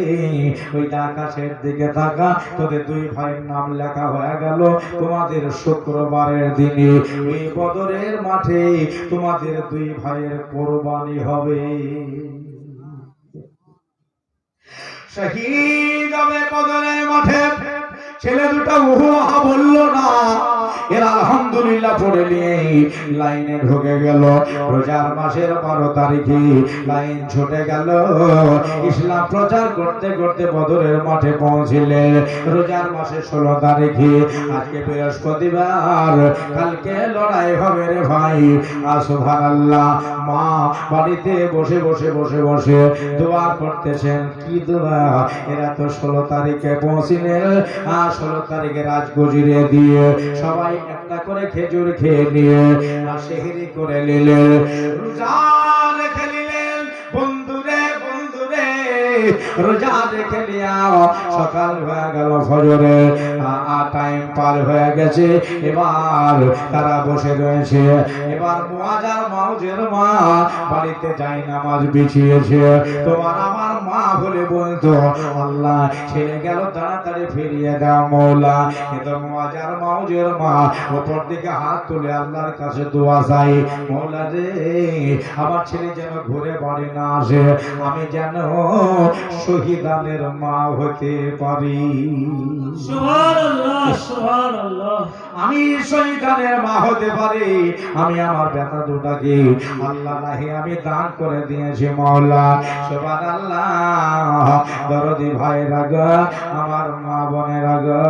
ওই আকাশের দিকে তাকা, তোদের 2 ভাইয়ের নাম লেখা হয়ে গেল, তোমাদের শুক্রবারের দিনে এই বদরের মাঠে তোমাদের 2 ভাইয়ের কোরবানি হবে, শহীদ হবে বদরের মাঠে। ছেলে দুটা উহা বলল না, এরা আলহামদুলিল্লাহ পড়ে নিয়ে লাইনে ঢুকে গেল। রোজার মাসের 12 তারিখে লাইন ছুটে গেল। ইসলাম প্রচার করতে করতে বদরের মাঠে পৌঁছলেন রোজার মাসের 16 তারিখে। আজকে বৃহস্পতিবার, কালকে লড়াই হবে রে ভাই। আর সুবহানাল্লাহ, মা বাড়িতে বসে বসে বসে বসে দোয়া করতেছেন। কি দোয়া? এরা তো 16 তারিখে পৌঁছলেন, আর 16 তারিখে রাজ গজিরে দিয়ে সবাই একটা করে খেজুর খেয়ে নিয়ে আর সেহরি করে নিলেন, রোজা রেখে নিলেন। বন্ধুরে বন্ধুরে, রোজা রেখে নিয়াও। সকাল হয়ে গেল, ফজরে টাইম পার হয়ে গেছে, এবার তারা বসে রয়েছে। এবার মুয়াজার মাউজের মা বাড়িতে যাই নামাজ বিছিয়েছে। তোমার আমার মা বলে বলতো, আল্লাহ ছেড়ে গেল, তাড়াতাড়ি ফিরিয়ে দাও মওলা। কিন্তু মুয়াজার মাউজের মা উপর দিকে হাত তুলে আল্লাহর কাছে দোয়া চাই, মওলা রে আমার ছেলে যেন ঘুরে বাড়ি না আসে, আমি যেন শহীদানের মা হতে পারি। সুবহানাল্লাহ, সুবহানাল্লাহ। আমি শহীদানের মা হতে পারি। আমি আমার বেটা দুটাকে আল্লাহ রাহে আমি দান করে দিয়েছি মওলা। সুবহানাল্লাহ। দরদি ভাইরা গো, আমার মা বোনেরা গো,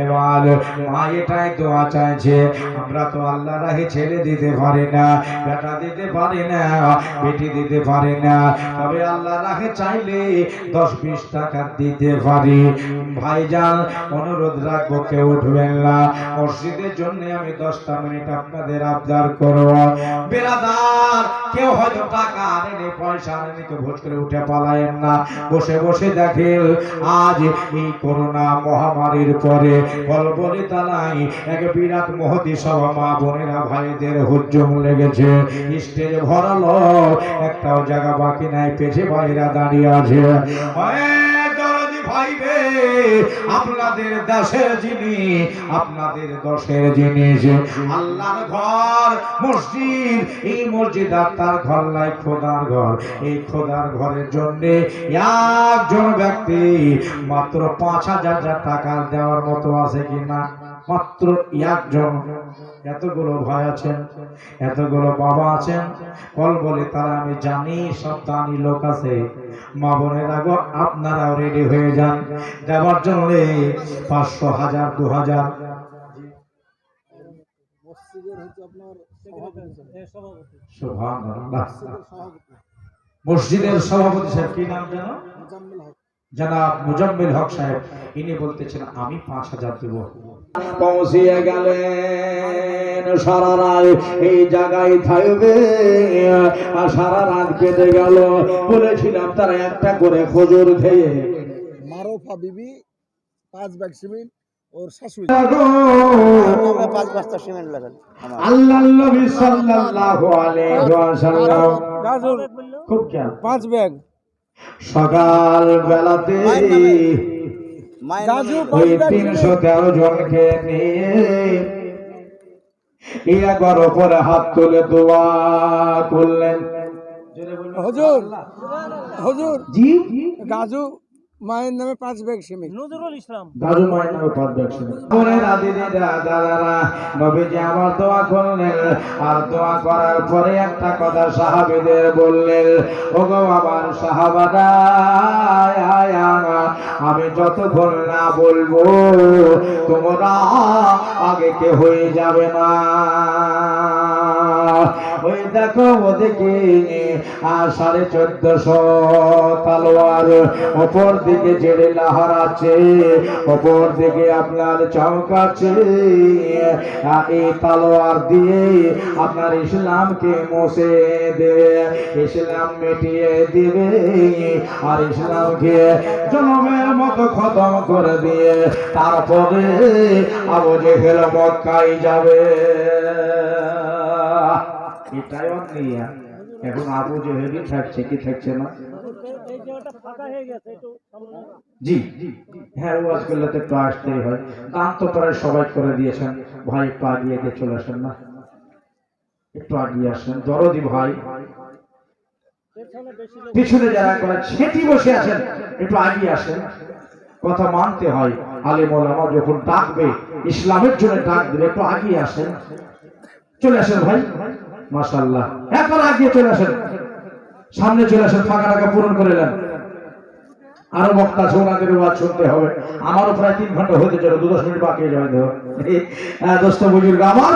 এবার মা এটাই দোয়া চাইছে। আমরা তো আল্লাহ রাহে ছেড়ে দিতে পারি না, বেটা দিতে পারি না, বেটি দিতে পারি না, তবে আল্লাহ রাহে চাইলে 10-20 টাকা দিতে পারি। ভাইজান অনুরোধ রাখবো, কেউ উঠবেন না, মসজিদের জন্য আমি 10টা মিনিট আপনাদের আবদার করব। বেরাদার, কেউ হয়তো টাকা আনেনি, পয়সা আনেনি, কেউ ভোজ করে উঠে পালায়েন না। বসে বসে দেখেন আজ এই করোনা মহামারীর পরে বলবলি তালাই এক বিরাট মহতি সভা, মা বোনেরা ভাইদের হুজুম লেগেছে, স্টেজ ভরালো, একটাও জায়গা বাকি নাই, পেছে ভাইরা দাঁড়িয়ে আছে। ভাই রে, আপনাদের দেশের জিনিস, আপনাদের দশের জিনিস, আল্লাহর ঘর মসজিদ, এই মসজিদ আর তার ঘর নাই খোদার ঘর। এই খোদার ঘরের জন্য একজন ব্যক্তি মাত্র 5,000 টাকা দেওয়ার মতো আছে কিনা? মাত্র একজন। এতগুলো ভাই আছেন, এতগুলো বাবা আছেন, বল বলে তারা আমি জানি সব দানি লোক আছে। মা বোনের আগো আপনারাও রেডি হয়ে যান দেওয়ার জন্য 500, 1000, 2000। সুবহানাল্লাহ। মসজিদের সভাপতি সাহেব কি নাম যেন? জনাব মুজাম্মিল হক সাহেব। ইনি বলতেছেন আমি 5000 দেব। পৌঁছিয়ে গেলেন, সারা রাত এই জায়গায় থাকবে, আর সারা রাত কেটে গেল। বলেছিলাম তারা একটা করে খজুর খেয়ে মারুফা বিবি 5 ব্যাগ সিমেন্ট और শাশুড়ি 5 বস্তা সিমেন্ট লাগান। আল্লাহর নবী সাল্লাল্লাহু আলাইহি ওয়াসাল্লাম খুব খেয়াল 5 ব্যাগ সকাল বেলাতে ওই 313 জনকে নিয়ে ইয়া গর উপরে হাত তুলে দোয়া করলেন। হুজুর হুজুর জি গাজু মায়ের নামে 5 ব্যাগ সিমেন্ট। নজরুল ইসলাম গাজু মায়ের নামে 5 ব্যাগ সিমেন্ট। বোনেরা, দিদিরা, দাদারা, নবীজি আমার দোয়া করলেন। আর দোয়া করার পরে একটা কথা সাহাবীদের বললেন, ওগো আমার সাহাবারা, আমি যতক্ষণ না বলবো তোমরা আগে কে হয়ে যাবে না। ওই দেখো ওদিকে 1450 তলোয়ার ওপর দিকে জেড়ে লাহারাচ্ছে, ওপর দিকে আপনার চমকাচ্ছে। এই তলোয়ার দিয়ে আপনার ইসলামকে মুছে দেবে, ইসলাম মিটিয়ে দিবে, আর ইসলামকে জনমের মতো খতম করে দিয়ে তারপরে আবু জেহেল মক্কায় যাবে। এটাই অন্যায়। এখন আবু জেহেলই থাকছে কি থাকছে না? এই জায়গাটা ফাঁকা হয়ে গেছে, একটু জি হ্যাঁ, ওয়াজ করলে তো একটু আসতেই হয়। দান তো প্রায় সবাই করে দিয়েছেন। ভাই একটু আগিয়ে দিয়ে চলে আসেন না, একটু আগিয়ে আসেন। দরদি ভাই পিছনে যারা করে ছেটি বসে আছেন একটু আগিয়ে আসেন। কথা মানতে হয়, আলেম ওলামা যখন ডাকবে, ইসলামের জন্য ডাক দেবে, একটু আগিয়ে আসেন। চলে আসেন ভাই, মাশাআল্লাহ। একবার আগিয়ে চলে আসেন, সামনে চলে আসেন, ফাঁকা টাকা পূরণ করে নেন। আরো বক্তা আছে, ওনাদের ওয়াজ শুনতে হবে। আমারও প্রায় 3 ঘন্টা হতে চলে, 2-10 মিনিট বাকি যাবে। দোস্ত বুজুর্গ আমার,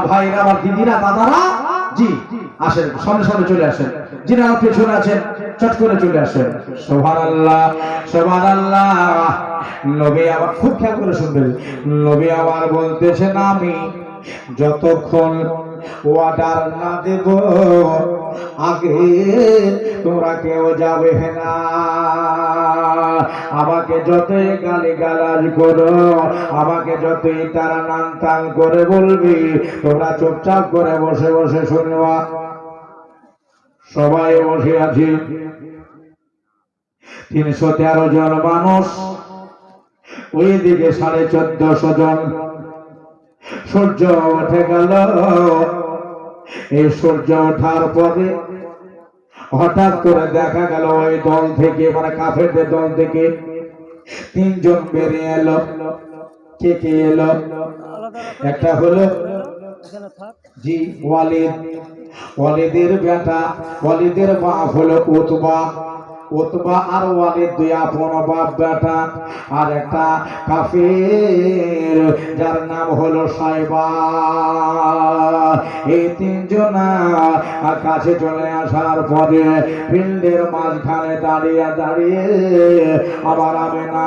ভাইরা আমার, দিদিরা, দাদারা, জি আসেন, সামনে সামনে চলে আসেন। যিনি আমার পেছনে আছেন চট করে চলে আসেন। সুবহানাল্লাহ, সুবহানাল্লাহ। নবী আমার, খুব খেয়াল করে শুনবেন, নবী আমার বলতেছেন আমি যতক্ষণ অর্ডার না দেব আগে তোমরা কেউ যাবে না। আমাকে যতই গালি গালাজ করো, আমাকে যতই তারা নাম টান করে বলবি, তোমরা চুপচাপ করে বসে বসে শুনবা। সবাই বসে আছি, 313 জন মানুষ, ওই দিকে 1450 জন। সূর্য উঠে গেল। এই সূর্য ওঠার পরে হঠাৎ করে দেখা গেল ওই দল থেকে, মানে কাফেরদের দল থেকে 3 জন বেরিয়ে এলো। কে কে এলো? একটা হলো জি ওয়ালিদ, ওয়ালিদের বেটা, ওয়ালিদের বাপ হলো উতবা, উতবা আর ওয়ালিদ 2 আপন বাপ বেটা। আর একটা কাফের যার নাম হলো সাইবা। এই 3 জনা কাছে চলে আসার পরে ফিল্ডের মাঝখানে দাঁড়িয়ে দাঁড়িয়ে আমার আমেনা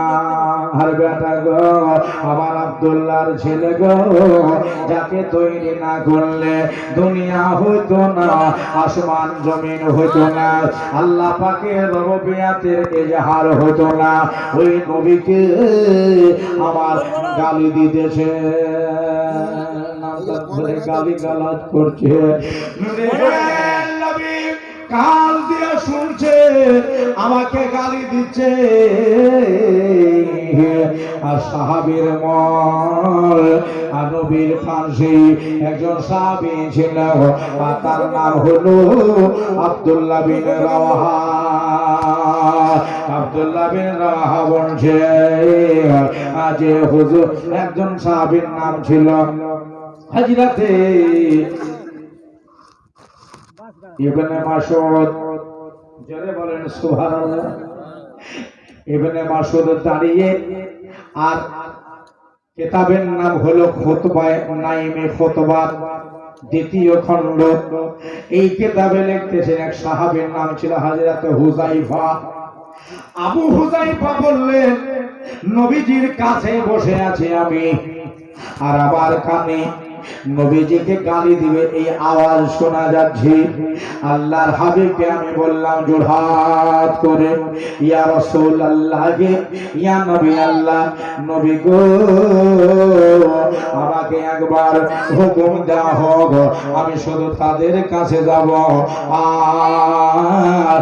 আর বেটা গো, আমার আব্দুল্লাহর ছেলে গো, যাকে তৈরি না করলে দুনিয়া হইতো না, আসমান জমিন হইতো না, আল্লাহ পাকের রবিয়াতের এজাহার হইতো না, ওই নবীকে আমার গালি দিতেছে, নামটা ধরে গালি গালাজ করছে। নবী কাল দিয়ে শুনছে, আমাকে গালি দিচ্ছে। আর সাহাবীর মল, আর নবীর ফাঁসি একজন সাহাবী ছিল, আর তার নাম হলো আব্দুল্লাহ বিন রাওয়াহা। আব্দুল্লাহ বিন রাওয়াহা বলছে যে হুজুর, একজন সাহাবীর নাম ছিল হযরতে ইবনে মাসউদ, জোরে বলেন সুবহানাল্লাহ। ইবনে মাসউদ দাঁড়িয়ে, আর কিতাবের নাম হলো খুতবায়ে নাইমে খুতবা, দ্বিতীয় খণ্ড। এই কিতাবে লিখতেছেন এক সাহাবীর নাম ছিল হযরত হুযায়ফা। আবু হুযায়ফা বললেন, নবীজির কাছে বসে আছি আমি, আর আমার কানে নবীজিকে গালি দিবে এই আওয়াজ শোনা যাচ্ছে। আল্লাহর হাবিবকে আমি বললাম জোরহাত করে, ইয়া রাসূলুল্লাহ, ইয়া নবী আল্লাহ, নবী গো, আমাকে একবার হুকুম দেওয়া হোক, আমি শুধু তাদের কাছে যাব, আর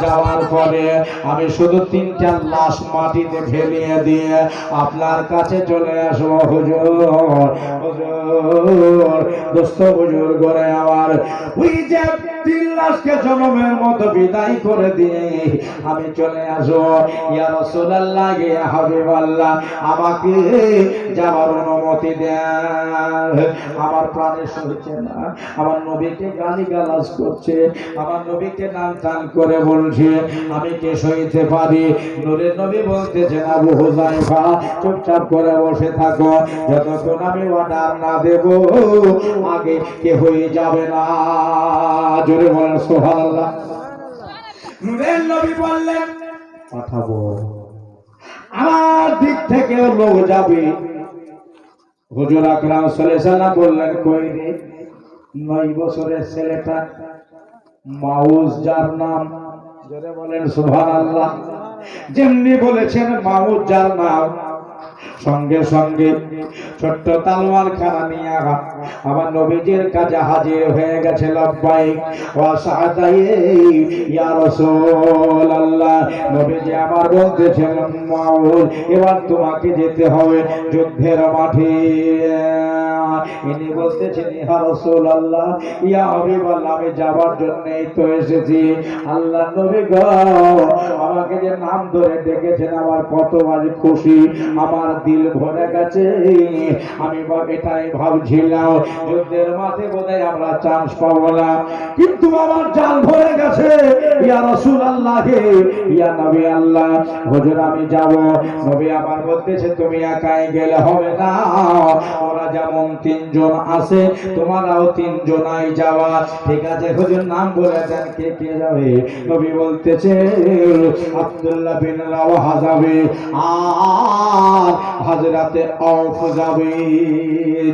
যাওয়ার পরে আমি শুধু 3টা লাশ মাটিতে ফেলিয়ে দিয়ে আপনার কাছে চলে আসবো হুজুর। দোস্ত হুজুর করে আমার ওই যে 3 লাশকে জনমের মতো বিদায় করে দিয়ে আমি চলে আসবো। ইয়া রাসূলুল্লাহ, ইয়া হাবিবাল্লাহ, আমাকে যাওয়ার অনুমতি দেন। আমার প্রাণে সইছে না, আমার নবীকে গালিগালাজ করছে, আমার নবীকে নাম টান করে বলছে, আমি কে সইতে পারি? নূরের নবী বলতেছেন, আবু হুযায়ফা চুপচাপ করে বসে থাকো, যতক্ষণ আমি অর্ডার না দেব আগে কেউই যাবে না। জোরে বলেন সুবহানাল্লাহ। নূরের নবী বললেন, পাঠাবো, আমার দিক থেকে লোক যাবে। হুজুর আকরাম সাল্লাল্লাহু আলাইহি ওয়াসাল্লাম বললেন, কই রে? 9 বছরের ছেলেটা মাউজ, যার নাম, জোরে বলেন সুবহানাল্লাহ। যেমনি বলেছেন মাউজ যার নাম, সঙ্গে সঙ্গে ছোট্ট তালোয়ার খানা নিয়ে আমার নবীজির কাছে হাজির হয়ে গেছে। লব্বাইক ওয়া সাদাইক ইয়া রাসূলুল্লাহ। নবীজি আমার বলতেছেন, মাউল, এবার তোমাকে যেতে হবে যুদ্ধের মাঠে। ইনি বলতেছেন, ইয়া রাসূলুল্লাহ, ইয়া হাবিবাল্লাহ, আমি যাবার জন্যই তো এসেছি। আল্লাহ নবী গো, আমাকে যে নাম ধরে ডেকেছেন, আমার কত আজ খুশি, আমার দিল ভরে গেছে। আমি এটাই ভাবছিলাম যুদ্ধের মাঠে বোধহয় আমরা চান্স পাবো না, কিন্তু আমার জান ভরে গেছে। ইয়া রাসূলুল্লাহ, ইয়া নবী আল্লাহ, হুজুর আমি যাব। নবী আমার বলতেছে, তুমি একাই গেলে হবে না, ওরা যেমন 3 জন আছে তোমারাও 3 জনাই যাওয়া। ঠিক আছে হুজুর, নাম বলে দেন কে কে যাবে? নবী বলতেছে, আব্দুল্লাহ বিন রাওয়াহা যাবে, আর হযরতে আওফ যাবে।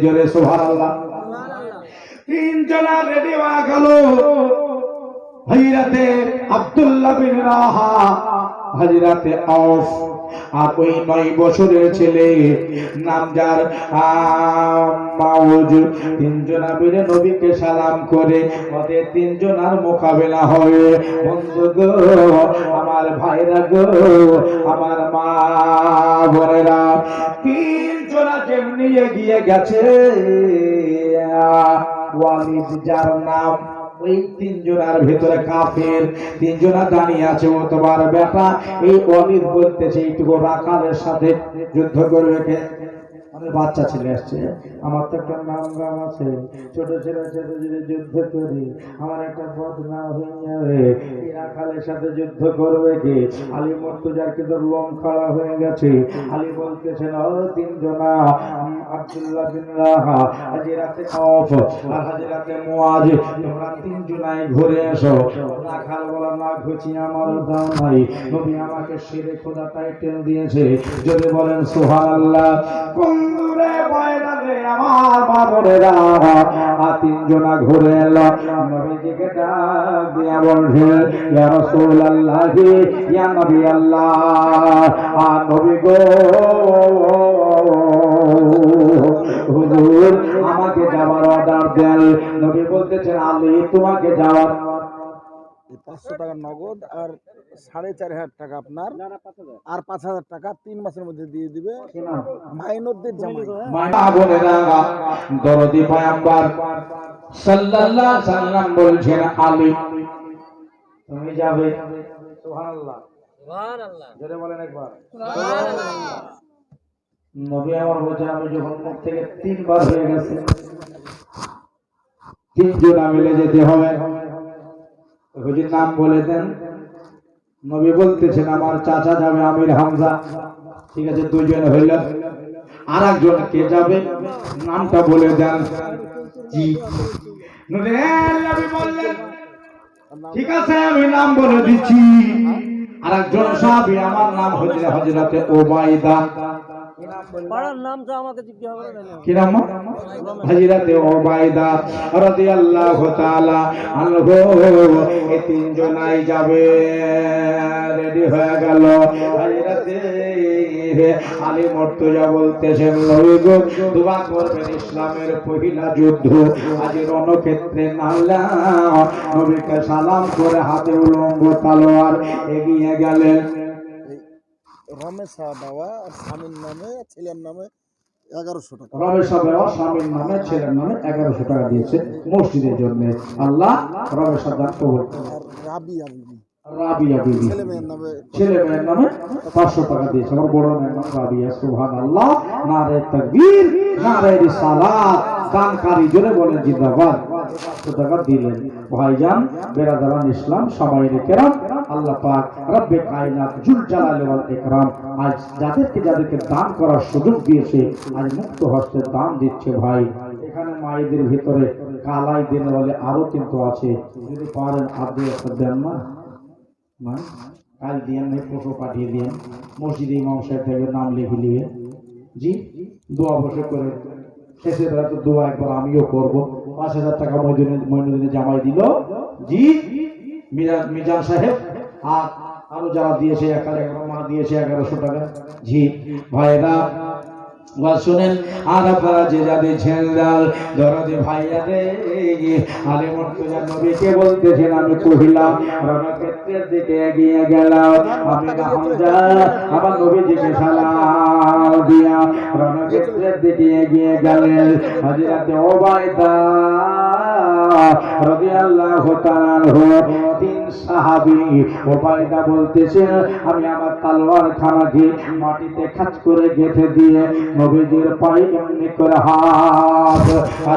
জোরে সুবহানাল্লাহ। 3 জনা রেডি হয়ে গেল। হযরতে আব্দুল্লাহ বিন রাওয়াহা, হযরতে আওফ, আর ওই 9 বছরের ছেলে নাম যার মাউজ। 3 জনা মিলে নবীকে সালাম করে ওদের 3 জনার মোকাবেলা হবে। বন্ধু গো, আমার ভাইরা গো, আমার মা বোনেরা, 3 জনা যেমনি এগিয়ে গেছে, ওয়ালিদ যার নাম, ওই 3 জনার ভিতরে কাফের 3 জনা দাঁড়িয়ে আছে। ও তোমার বেটা এই ওয়ালিদ বলতেছে, এইটুকু রাখালের সাথে যুদ্ধ করবে কে? আমি বাচ্চা ছেলে আসছে, আমার তো একটা নাম গাম আছে, ছোট ছেলের সাথে যদি যুদ্ধ করি আমার একটা বদনাম হয়ে যাবে। এই রাখালের সাথে যুদ্ধ করবে কে? আলী মুর্তজার কিন্তু লোম খাড়া হয়ে গেছে। আলী বলতেছেন, ও 3 জনা, আব্দুল্লাহ বিন রাওয়াহা, হযরতে আওফ আর হযরতে মুআজ, তোমরা 3 জনাই ঘুরে এসো। রাখাল বলা, না ঘুচি আমার দাও নাই, নবী আমাকে শিরে খোদা টাইটেল দিয়েছে। যদি বলেন সুবহানাল্লাহ। বন্ধুরে ভাইরা রে, আমার বাবরেরা, 3 জনা ঘুরে এলো। নবীজিকে ডাক দিয়া বলছে, ইয়া রাসূলুল্লাহ, ইয়া নবী আল্লাহ, নবী গো, হুজুর আমাকে যাওয়ার অর্ডার দেন। নবী বলতেছেন, আলী তোমাকে যাওয়ার 500 টাকা নগদ আর 4,500 টাকা আপনার, আর 5,000 টাকা 3 মাসের মধ্যে দিয়ে দিবে মাইনরদের জামাই। মা বোনেরা, দরদি পয়গম্বর সাল্লাল্লাহু আলাইহি সাল্লাম বলছেন, আলী তুমি যাবে। সুবহানাল্লাহ, সুবহানাল্লাহ, জোরে বলেন একবার সুবহানাল্লাহ। নবী আমার বলছেন, আমি যখন মুখ থেকে 3 বার হয়ে গেছে, তিনজনা মিলে যেতে হবে। হুজুর নাম বলে দেন। নবী বলতেছেন আমার চাচা যাবে আমির হামজা, ঠিক আছে, দুজন হইল। আর একজন কে যাবে নামটা বলে দেন। জি নবী বললেন ঠিক আছে আমি নাম বলে দিচ্ছি। আর একজন সাহাবী আমার নাম হচ্ছে হযরতে ওবাইদা। পাড়ার নামটা আমাকে জিজ্ঞাসা করে না। কি নাম? হযরতে ওবাইদা রাদিয়াল্লাহু তাআলা আনহু। এই তিনজনাই যাবে। রেডি হয়ে গেল। হযরতে আলী মুর্তজা বলতেছেন নবী গো দোয়া করবেন ইসলামের পহিলা যুদ্ধ আজ রণক্ষেত্রে নামলাম। নবীকে সালাম করে হাতে উলঙ্গ তলোয়ার এগিয়ে গেলেন। রমেশা বাবা আর স্বামীর নামে ছেলের নামে 1100 টাকা। রমেশা বাবা স্বামীর নামে ছেলের নামে 1100 টাকা দিয়েছে মসজিদের জন্য। আল্লাহ রমেশা দান কবুল করুন। আর রাবিয়া বিবি রাবিয়া বিবি ছেলে মেয়ের নামে 500 টাকা দিয়েছে। আমার বড় মেয়ের নাম রাবিয়া। সুবহানাল্লাহ। নারে তাকবীর, নারে রিসালাত। দানকারী জোরে বলেন জিন্দাবাদ। 500 টাকা দিলেন। ভাইজান বেরাদারান ইসলাম সামাইয়ে কেরাম, আল্লাহ পাক রব্বে কায়নাত জুল জালালি ওয়াল ইকরাম আজ যাদেরকে দান করার সুযোগ দিয়েছে আজ মুক্ত হস্তে দান দিচ্ছে। ভাই এখানে মায়েদের ভিতরে কালাই দিনে বলে আরো কিন্তু আছে, যদি পারেন আপনি একটা দেন না। না কাল দিয়ে নেই ফটো পাঠিয়ে দিয়ে মসজিদে ইমাম সাহেব থেকে নাম লিখে নিবে। জি দোয়া বসে করে শেষের বেলা তো দোয়া একবার আমিও করবো। 5000 টাকা মইনুদ্দিনে জামাই দিল। জি মিজান সাহেব আর আরো যারা দিয়েছে মা দিয়েছে 1100 টাকা। জি ভাইরা শুনেন আর আপনারা যে যাদের ছেলেরাল দরদে ভাইয়া রে আলী মুর্তজা নবীকে বলতেছেন আমি কহিলাম রণক্ষেত্রের দিকে এগিয়ে গেলাম। আমি হামজা আমার নবীজিকে সালাম দিয়া রণক্ষেত্রের দিকে এগিয়ে গেলেন। হযরতে ওবাইদা রাদিয়াল্লাহু তাআলা আনহু তিন সাহাবী ওবাইদা বলতেছেন আমি আমার তলোয়ার খানাকে মাটিতে খাঁচ করে গেঁথে দিয়ে নবীজির পায়ে এমনি করে হাত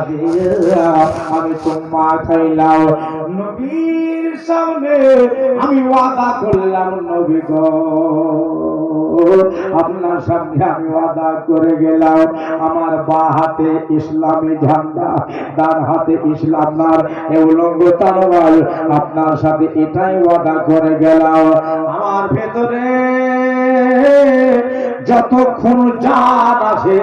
দিয়ে আমি চুম্মা খাইলাম। নবীর সামনে আমি ওয়াদা করলাম নবী গো আপনার সামনে আমি ওয়াদা করে গেলাম আমার বাঁ হাতে ইসলামী ঝান্ডা, ডান হাতে ইসলামার উলঙ্গ তলোয়ার, আপনার সাথে এটাই ওয়াদা করে গেলাম। আমার ভেতরে যতক্ষণ জান আছে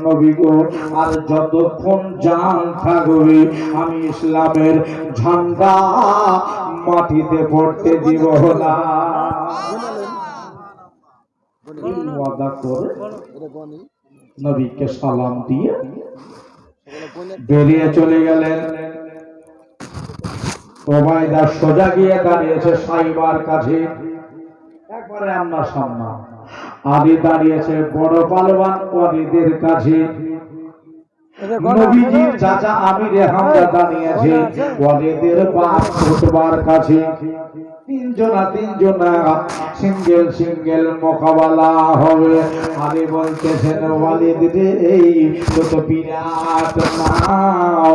নবী গো আর যতক্ষণ জান থাকবে আমি ইসলামের ঝান্ডা মাটিতে পড়তে দিব না। ওয়াদা করে নবীকে সালাম দিয়ে বেরিয়ে চলে গেলেন। ওবাইদা সোজা গিয়ে দাঁড়িয়েছে সাইবার কাছে, একবারে আমরা সামনে। আলী দাঁড়িয়েছে বড় পালওয়ান ওয়ালিদের কাছে। নবীজির চাচা আমির হামজা দাঁড়িয়েছে ওয়ালিদের বাপ উতবার কাছে। তিনজনা সিঙ্গেল মোকাবেলা হবে। আলী বলতেছেন ওয়ালিদ রে তো বিরাট নাও,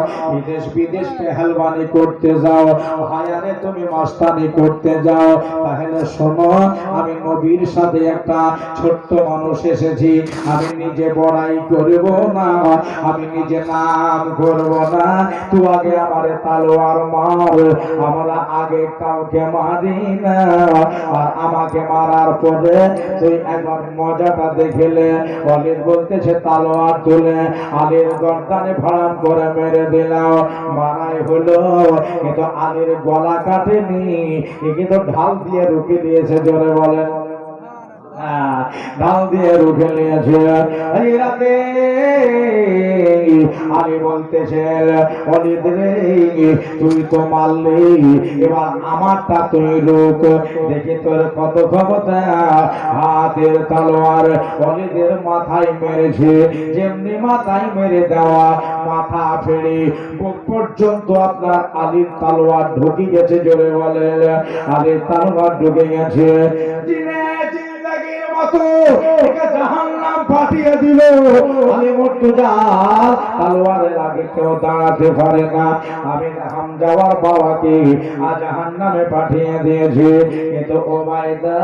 বিদেশ পেহলবানি করতে যাও, হায়ারে তুমি মাস্তানি করতে যাও, তাহলে শোনো আমি নবীর সাথে একটা ছোট্ট মানুষ এসেছি, আমি নিজে বড়াই করব না, আমি নিজে নাম করব না, তুই আগে আমারে তলোয়ার মার, আমরা আগে কাউকে মারি না, আর আমাকে মারার পরে তুই একবার মজাটা দেখলে। ওয়ালিদ বলতেছে তলোয়ার তুলে আলীর গর্দানে ভাড়াম করে মেরে দিলাম। মারাই হলো কিন্তু আলীর গলা কাটেনি, কিন্তু ঢাল দিয়ে রুখে দিয়েছে। জোরে বলেন ঢাল দিয়ে রুখে নিয়েছে। এই রাতে আলী বলতেছে ওয়ালিদ রে তুই তো মারলি, এবার আমারটা তুই রুখ, দেখি তোর কত ক্ষমতা। হাতের তলোয়ার ওয়ালিদের মাথায় মেরেছে, যেমনি মাথায় মেরে দেওয়া মাথা ফেড়ে বুক পর্যন্ত আপনার আলীর তলোয়ার ঢুকে গেছে। জোরে বলে আলীর তলোয়ার ঢুকে গেছে। মতো একে জাহান্নাম পাঠিয়ে দিল। আলী মুর্তজা তলোয়ারের আগে কেউ দাঁড়াতে পারে না। আমি হামজাওয়ার বাবাকে জাহান্নামে পাঠিয়ে দিয়েছি। কিন্তু ওবায়দা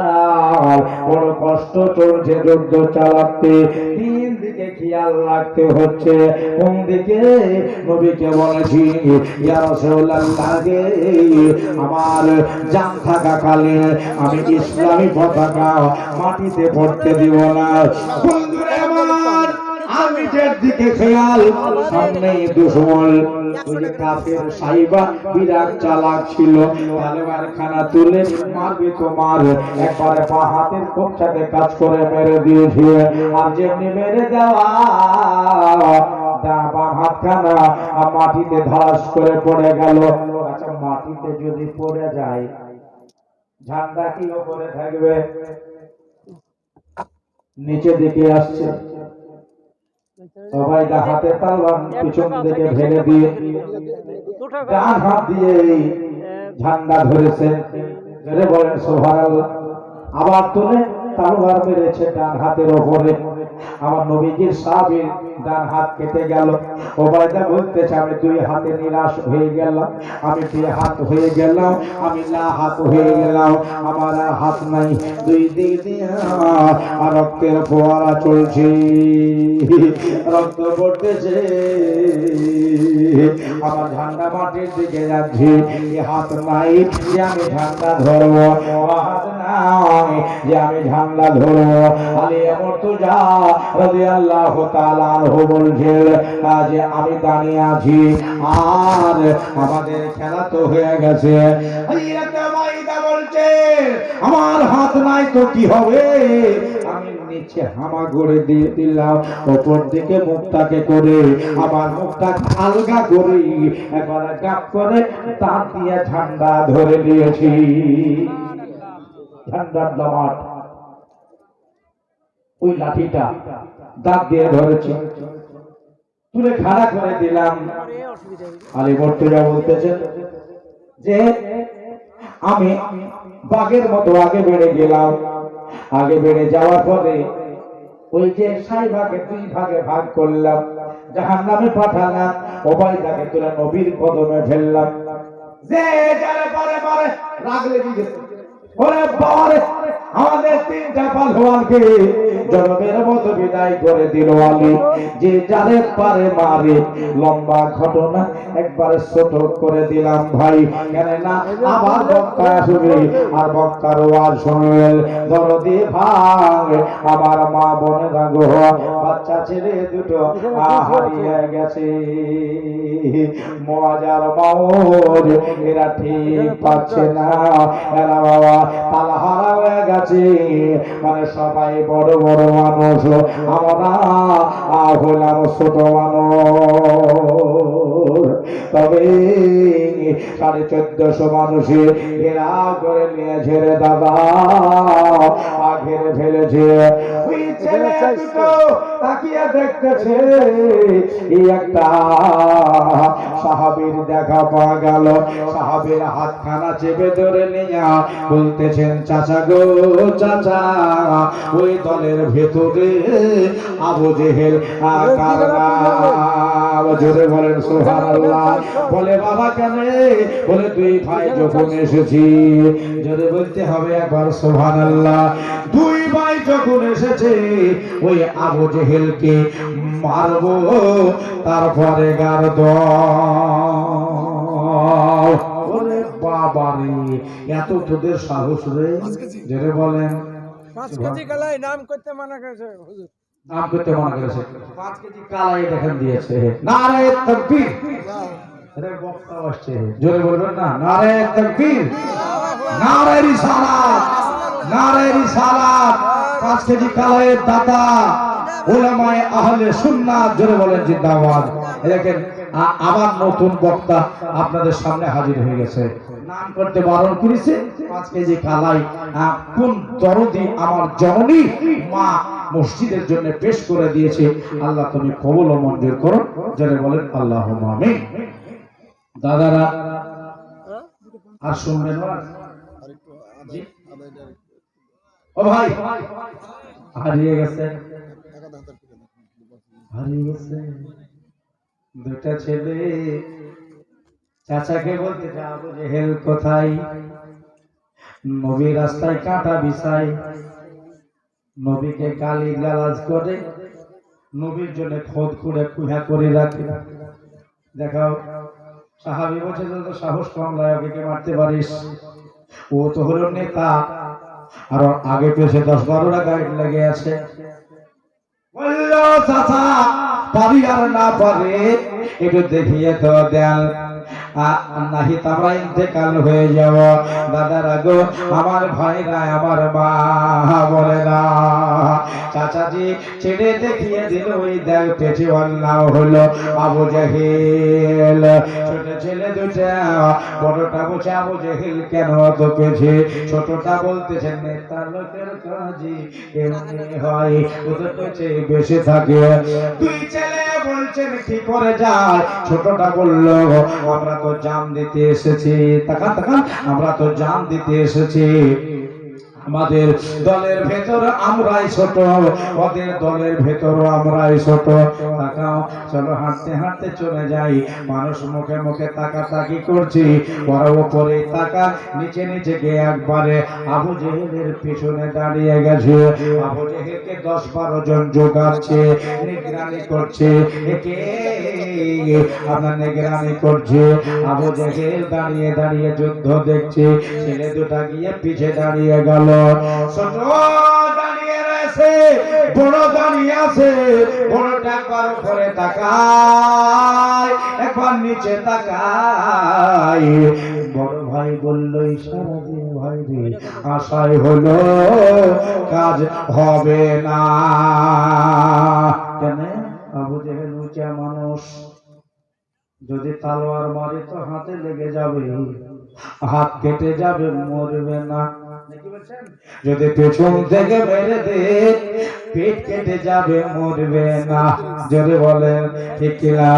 বড় কষ্ট চলছে যুদ্ধ চালাতে, তিন দিকে খেয়াল রাখতে হচ্ছে। কোন দিকে? নবীকে বলেছি ইয়া রাসূলুল্লাহ, আমার জান থাকাকালীন আমি ইসলামী পতাকা মাটিতে পড়তে দিব না। বন্ধুরা আমার, আমি যেদিকে খেয়াল, সামনেই দুশমন। ওই যে কাফের সাইবা বিরাট চালাক ছিল, তলোয়ার খানা তুলে মারবে তোমার, একবারে পা হাতের কোপটাতে কাজ করে মেরে দিয়েছে। আর যেমনি মেরে দেওয়া বাম হাতখানা মাটিতে ধাস করে পড়ে গেল। আচ্ছা, মাটিতে যদি পড়ে যায় ঝান্ডা কি উপরে থাকবে? নিচে দিকে আসছে। সবাই হাতে তালবান পিছন দিকে ঢেলে দিয়ে ডান হাত দিয়ে ঝান্ডা ধরেছেন। ধরে বলেন সুবহানাল্লাহ। আবার তুলে তালবার মেরেছে ডান হাতের ওপরে। আমার নবীজির সাহাবীর ডান হাত কেটে গেল। ওবায়দা বলতেছে আমি দুই হাতে নিরাশ হয়ে গেলাম, আমি দুই হাত হয়ে গেলাম, আমি না হাত হয়ে গেলাম, আমার আর হাত নাই। দুই দিক দিয়ে আর রক্তের ফোয়ারা চলছে, রক্ত পড়তেছে, আমার ঝান্ডা মাটির দিকে যাচ্ছে। হাত নাই যে আমি ঝান্ডা ধরবো, হাত নাই যে আমি ঝান্ডা ধরবো। আলী মুর্তজা রাদিয়াল্লাহু তাআলা আনহু বলছেন যে আমি দাঁড়িয়ে আছি আর আমাদের খেলা তো হয়ে গেছে। বলছে আমার হাত নাই তো কি হবে? আমি নিচে হামা গড়ে দিয়ে দিলাম, ওপর দিকে মুখটাকে করে আমার মুখটা আলগা করে একবার গাপ করে তার দিয়ে ঝান্ডা ধরে নিয়েছি। ঝান্ডার দামাট ওই লাঠিটা দাঁত দিয়ে ধরেছি, তুলে খাড়া করে দিলাম। আলী মুর্তজা বলতেছেন যে আমি বাঘের মতো আগে বেড়ে গেলাম। আগে বেড়ে যাওয়ার পরে ওই যে ৬০ ভাগে ২ ভাগে ভাগ করলাম, জাহান্নামে পাঠালাম। ওবায়দাকে তুলে নবীর কদমে ফেললাম। যে যারে পারে পারে রাগ লেগে গেছে। ওরে বাবারে, আমাদের ৩টা পালোয়ানকে জনমের মতো বিদায় করে দিল আলী। যে যারে পারে মারে। লম্বা ঘটনা একবারে ছোট করে দিলাম ভাই, কেন না আবার বক্তা আসবে আর বক্তার ওয়াজ শুনবেন। দরদি ভাই, আমার মা বোনেরা গো, বাচ্চা ছেলে দুটো হারিয়ে গেছে। মজার মাওজ এরা ঠিক পাচ্ছে না, এরা বাবা তালহারা হয়ে গেছে। মানে সবাই বড় বড় মানুষ, আমরা হলাম ছোট মানুষ। তবে ১৪৫০ মানুষে এরা করে নিয়েছে রে দাদা, ঘিরে ফেলেছে। ওই ছেলে দুটো তাকিয়ে দেখতেছে, এই একটা সাহাবীর দেখা পাওয়া গেল। সাহাবীর হাতখানা চেপে ধরে নিয়ে বলতেছেন চাচা গো চাচা, ওই দলের ভেতরে আবু জেহেল জোরে বলেন সুবহানাল্লাহ। বলে বাবা কেন? বলে দুই ভাই যখন এসেছি, জোরে বলতে হবে একবার সুবহানাল্লাহ। দুই ভাই যখন এসেছে ওই আবু জেহেলকে মারবো, তারপরে গার্দ। ওরে বাবারে, এত তোদের সাহস রে! জোরে বলেন। 5 কেজি কালাই নাম করতে মানা করেছে হুজুর, নাম করতে মানা করেছে। 5 কেজি কালাই দেখেন দিয়েছে। নারে তাকবীর! আরে বক্তা আসছে, জোরে বলবেন না? নারে তাকবীর, নারে রিসালাত, নারে রিসালাত। 5 কেজি কালাইয়ের দাতা উলামায়ে আহলে সুন্নাত, জোরে বলেন জিন্দাবাদ। দেখেন আবার নতুন বক্তা আপনাদের সামনে হাজির হয়ে গেছে। নাম করতে বারণ করেছে। 5 কেজি কালাই কোন দরদি আমার জননী মা মসজিদের জন্য পেশ করে দিয়েছে। আল্লাহ তুমি কবুল ও মঞ্জুর করো, জোরে বলেন আল্লাহুম্মা আমিন। দাদারা আর শুনবেন না? ও ভাই হারিয়ে গেছে, হারিয়ে গেছে। দুটা ছেলে চাচাকে বলতে যাবো যে হেল কোথায়, নবী রাস্তায় কাঁটা বিছাই, নবীকে গালি গালাজ করে, নবীর জন্য খোদ করে কুহা করে রাখে। দেখাও সাহাবী বলছে তো সাহস কম লাগে, ওকে মারতে পারিস, ও তো হলো নেতা, আর আগে পেছে 10-12টা গাইড লেগে আছে। বললো চাচা পারি আর না পারে একটু দেখিয়ে তো দেন, নাহি তোমরা ইন্তেকাল হয়ে যাও। দাদারা গো, আমার ভাইরা, আমার মা বলে না। চাচাজি ছেড়ে দেখিয়ে দিল, ওই দেখ পেছে আল্লাহ হলো আবু জাহেল। ছোট ছেলে দুটা, বড়টা বলছে আবু জাহেল কেন তোকেছে, ছোটটা বলতেছে নেতার লোকের কাজী এমনি হয়, ওদের পেছে বেশি থাকে। দুই ছেলে বলছেন কি করে যায়, ছোটটা বলল আমরা তো জান দিতে এসেছি, তাকান তাকান, আমরা তো জান দিতে এসেছি, আমাদের দলের ভেতর আমরাই ছোট, ওদের দলের ভেতর আমরাই ছোট। তাকাও, চলো হাঁটতে হাঁটতে চলে যাই। মানুষ মুখে মুখে তাকাতাকি করছি, ওরা উপরে তাকা, নিচে নিচে গিয়ে একবারে আবু জেহেলের পিছনে দাঁড়িয়ে গেছে। আবু জেহেলকে 10-12 জন জোগাচ্ছে, নিগরানি করছে, একে আপনার নিগরানি করছে। আবু জেহেল দাঁড়িয়ে দাঁড়িয়ে যুদ্ধ দেখছে। ছেলে দুটা গিয়ে পিছে দাঁড়িয়ে গেল, ছোট দাঁড়িয়ে রয়েছে, বড় দাঁড়িয়ে আছে। বড়টা একবার উপরে তাকায়, একবার নিচে তাকায়। বড় ভাই বলল ইশারা দিয়ে, ভাই রে আশায় হলো কাজ হবে না। কেন? আবু জেহেল উঁচা মানুষ, যদি তলোয়ার মারে তো হাতে লেগে যাবে, হাত কেটে যাবে, মরবে না। যদি পেছন থেকে মেরে দে, পেট কেটে যাবে, মরবে না। যদি বলেন ঠিক কিনা?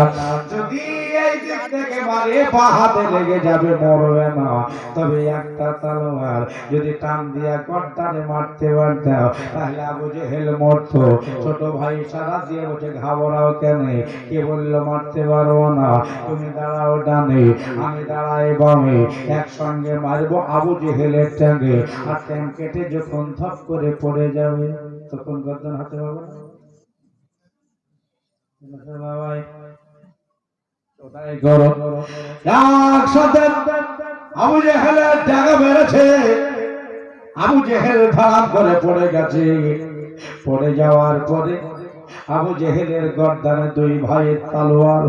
যদি এই দিক থেকে মারে পা হাতে লেগে যাবে, মরবে না। তবে একটা তলোয়ার যদি টান দিয়া কর্তারে মারতে পারতাম, তাহলে আবু জেহেল মরতো। ছোট ভাই সারা দিয়ে বসে ঘাবড়াও কেন, কে বললো মারতে পারবো না, তুমি দাঁড়াও ডানে, আমি দাঁড়াই বামে, একসঙ্গে মারবো আবু জেহেলের ট্যাঙ্গে। আর ট্যাঙ্ক কেটে যখন থপ করে পড়ে যাবে, তখন গর্দন হাতে পাবো না। বাবাই ওটাই করো। একসাথে আবু জেহেলের ট্যাঙ্গে মেরেছে, আবু জেহেল ধারাম করে পড়ে গেছে। পড়ে যাওয়ার পরে আবু জেহেলের গর্দানে দুই ভাইয়ের তলোয়ার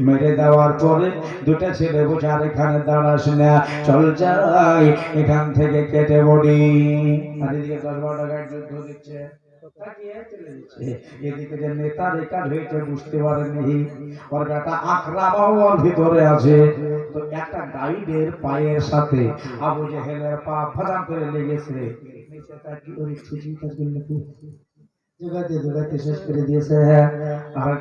মেরে দেওয়ার পরে দুটা ছেলে বসে আর এখানে দাঁড়াস না, চল যাই এখান থেকে কেটে বডি। আর এদিকে 10-12 টাকার যুদ্ধ দিচ্ছে, এদিকে যে নেতার একাজ হয়েছে বুঝতে পারেনি, ওর একটা আক্রামাও ওর ভিতরে আছে। তো একটা গাইডের পায়ের সাথে আবু জেহেলের পা ফাদাম করে লেগেছে। জোগাতে জোগাতে শেষ করে দিয়েছে। আর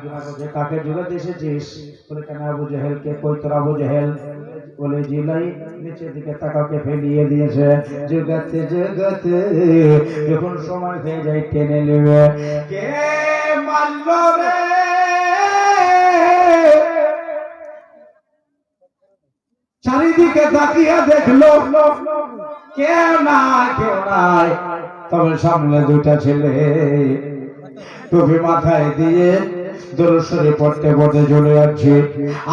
কাকে জোগাতে এসেছিস? বলে কেন আবু জেহেলকে? কই তোর আবু জেহেল? বলে জিলাই নিচের দিকে তাকাকে ফেলিয়ে দিয়েছে। জোগাতে জোগাতে যখন সময় হয়ে যায় টেনে নেবে, কে মারলো রে? চারিদিকে তাকিয়ে দেখলো কেউ নাই, কেউ নাই। তবে সামনে দুটা ছেলে টুপি মাথায় দিয়ে দরুদ শরীফ পড়তে পড়তে চলে যাচ্ছে।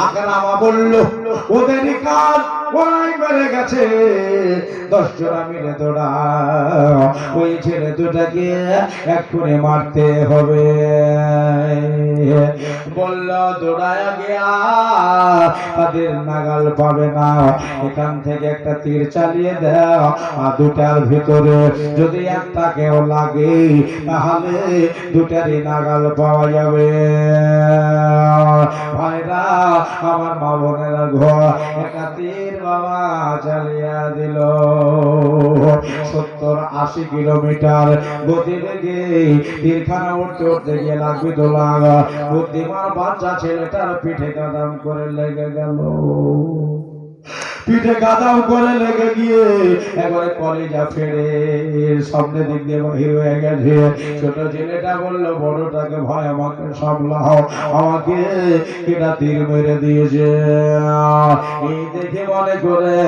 আকরামা বলল ওদেরই কাজ, ওরাই মেরে গেছে। 10 জোড়া মিলে দৌড়া, ওই ছেলে দুটাকে এক্ষুনি মারতে হবে। বলল দৌড়ায় গিয়া তাদের নাগাল পাবে না, এখান থেকে একটা তীর চালিয়ে দাও, আর দুটার ভিতরে যদি একটা কেউ লাগে তাহলে দুটারই নাগাল পাওয়া যাবে। ভাইরা আমার মা বোনেরা ঘর একটা তীর বাবা চালিয়ে দিল। 70-80 কিলোমিটার গতিবেগে তীরখানা উঠতে উঠতে গিয়ে লাগবে দোলা। বুদ্ধিমান বাচ্চা ছেলেটার পিঠে কাদাম করে লেগে গেল। পিঠে গাদাও করে লেগে গিয়ে একবারে কলেজা ফেরে সামনে দিক দিয়ে বাহির হয়ে গেছে। ছোট ছেলেটা বললো বড়টাকে, ভাই আমাকে সামলাও, আমাকে এটা তীর মেরে দিয়েছে। এই দেখে মনে করে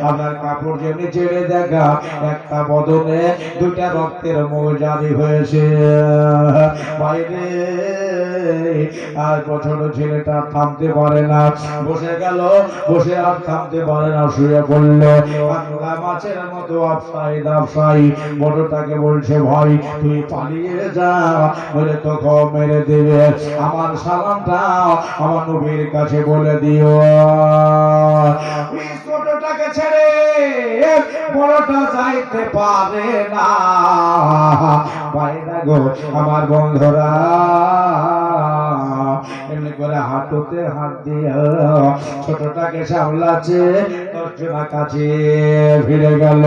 আপনার কাপড় যেমনি ছেড়ে দেখা, একটা বদনে দুটা রক্তের মোজারি হয়েছে বাইরে। আর ছোট ছেলেটা থামতে পারে না, বসে গেল, বসে আর থামতে পারে না, শুয়ে পড়লো পাতলা মাছের মতো আফসাই দাফসাই। বড়টাকে বলছে, ভাই তুই পালিয়ে যা, বলে তোকে মেরে দেবে, আমার সালামটা আমার নবীর কাছে বলে দিও। ছোটটাকে ছেড়ে বড়টা যাইতে পারে না। বাইরে গো আমার বন্ধুরা, এমনি করে হাঁটুতে হাত দিয়ে ছোটটাকে সামলাচ্ছে। দশজনা কাছে ফিরে গেল,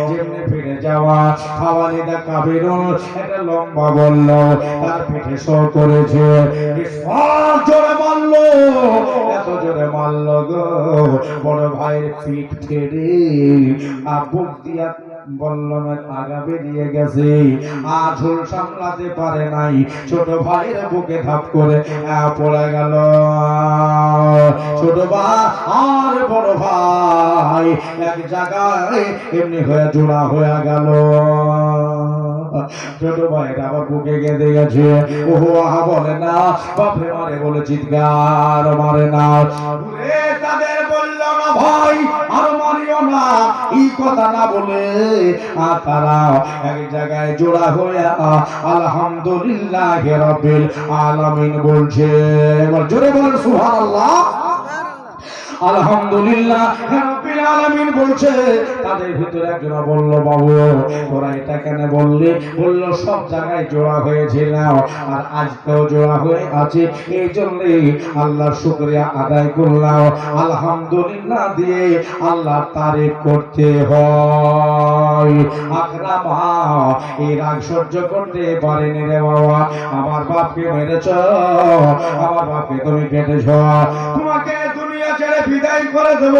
যেমনি ফিরে যাওয়া খাওয়ানিদা কাবিরুল একটা লম্বা বলল, তার পিঠে শো করেছে, জোরে মারলো, এত জোরে মারলো গো, বড় ভাইয়ের পিঠ ফেরে বুক দিয়া বল্লমের আগা বেরিয়ে গেছে। আর ঝোল সামলাতে পারে নাই, ছোট ভাইয়ের বুকে ধাপ করে পড়ে গেল। ছোট ভাই আর বড় ভাই এক জায়গায় এমনি হয়ে জোড়া হয়ে গেল। ছোট ভাইটা আবার বুকে গেঁদে গেছে, ওহো আহা বলে না, বাপরে মারে বলে চিৎকার মারে না। তাদের বলল না ভাই আর মারিও না, এই কথা না বলে তারা এক জায়গায় জোড়া হয়ে আলহামদুলিল্লাহ রাব্বিল আলামিন বলছে। এবার জোরে বল সুবহানাল্লাহ। আলহামদুলিল্লাহ রাব্বিল আলামিন বলছে। তাদের ভিতরে একজন বলল, বাবু তোরা এটা কেন বললি? বলল সব জায়গায় জোড়া হয়েছিল আর আজকেও জোড়া হয়ে আছে, এই জন্যই আল্লাহর শুকরিয়া আদায় করলাম। আলহামদুলিল্লাহ দিয়ে আল্লাহর তারিফ করতে হয়। আকরামা এই রাগ সহ্য করতে পারেনি রে বাবা, আমার বাপকে মেরেছ, আমার বাপকে তুমি কেটেছ, তোমাকে দুনিয়া ছেড়ে বিদায় করে দেব,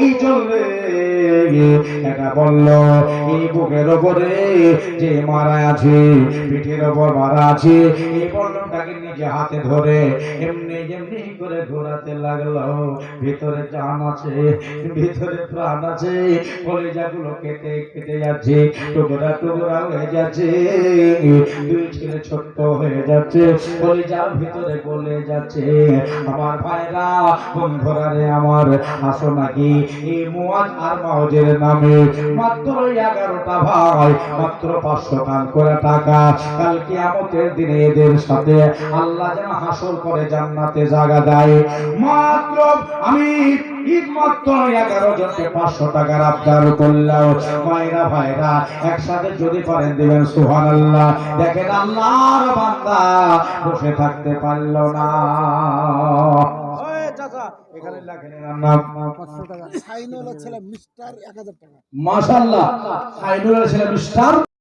এই চলবে। এটা বলল, এই বুকের ওপরে যে মারা আছে, পিঠের ওপর মারা আছে, এই বল্লমটাকে নিজে হাতে ধরে এমনি এমনি করে ঘোরাতে লাগলো। ভিতরে জান আছে, ভিতরে প্রাণ আছে, কলিজাগুলো কেটে কেটে যাচ্ছে, টুকরা টুকরা হয়ে যাচ্ছে, দুই ছেলে ছোট্ট হয়ে যাচ্ছে, কলিজার ভিতরে গলে যাচ্ছে। আমার ভাইরা বন্ধুরা রে আমার, আসো নাকি এই মুয়াজ আর মাওজের নামে মাত্র 11টা ভাই, মাত্র 500 টান করে টাকা। কাল কিয়ামতের দিনে এদের সাথে আল্লাহ যেন হাসর করে জান্নাতে জায়গা দেয়। মাত্র আমি মাত্র 11 জনকে 500 টাকার আবদার করলাম। মায়েরা ভাইরা একসাথে যদি পারেন দিবেন সুবহানাল্লাহ। দেখেন আল্লাহর বান্দা বসে থাকতে পারল না। এখানে লেখেন নাম 500 টাকা। সাইনুলের ছেলে মিস্টার 1000 টাকা। মাশাআল্লাহ, সাইনুলের ছেলে মিস্টার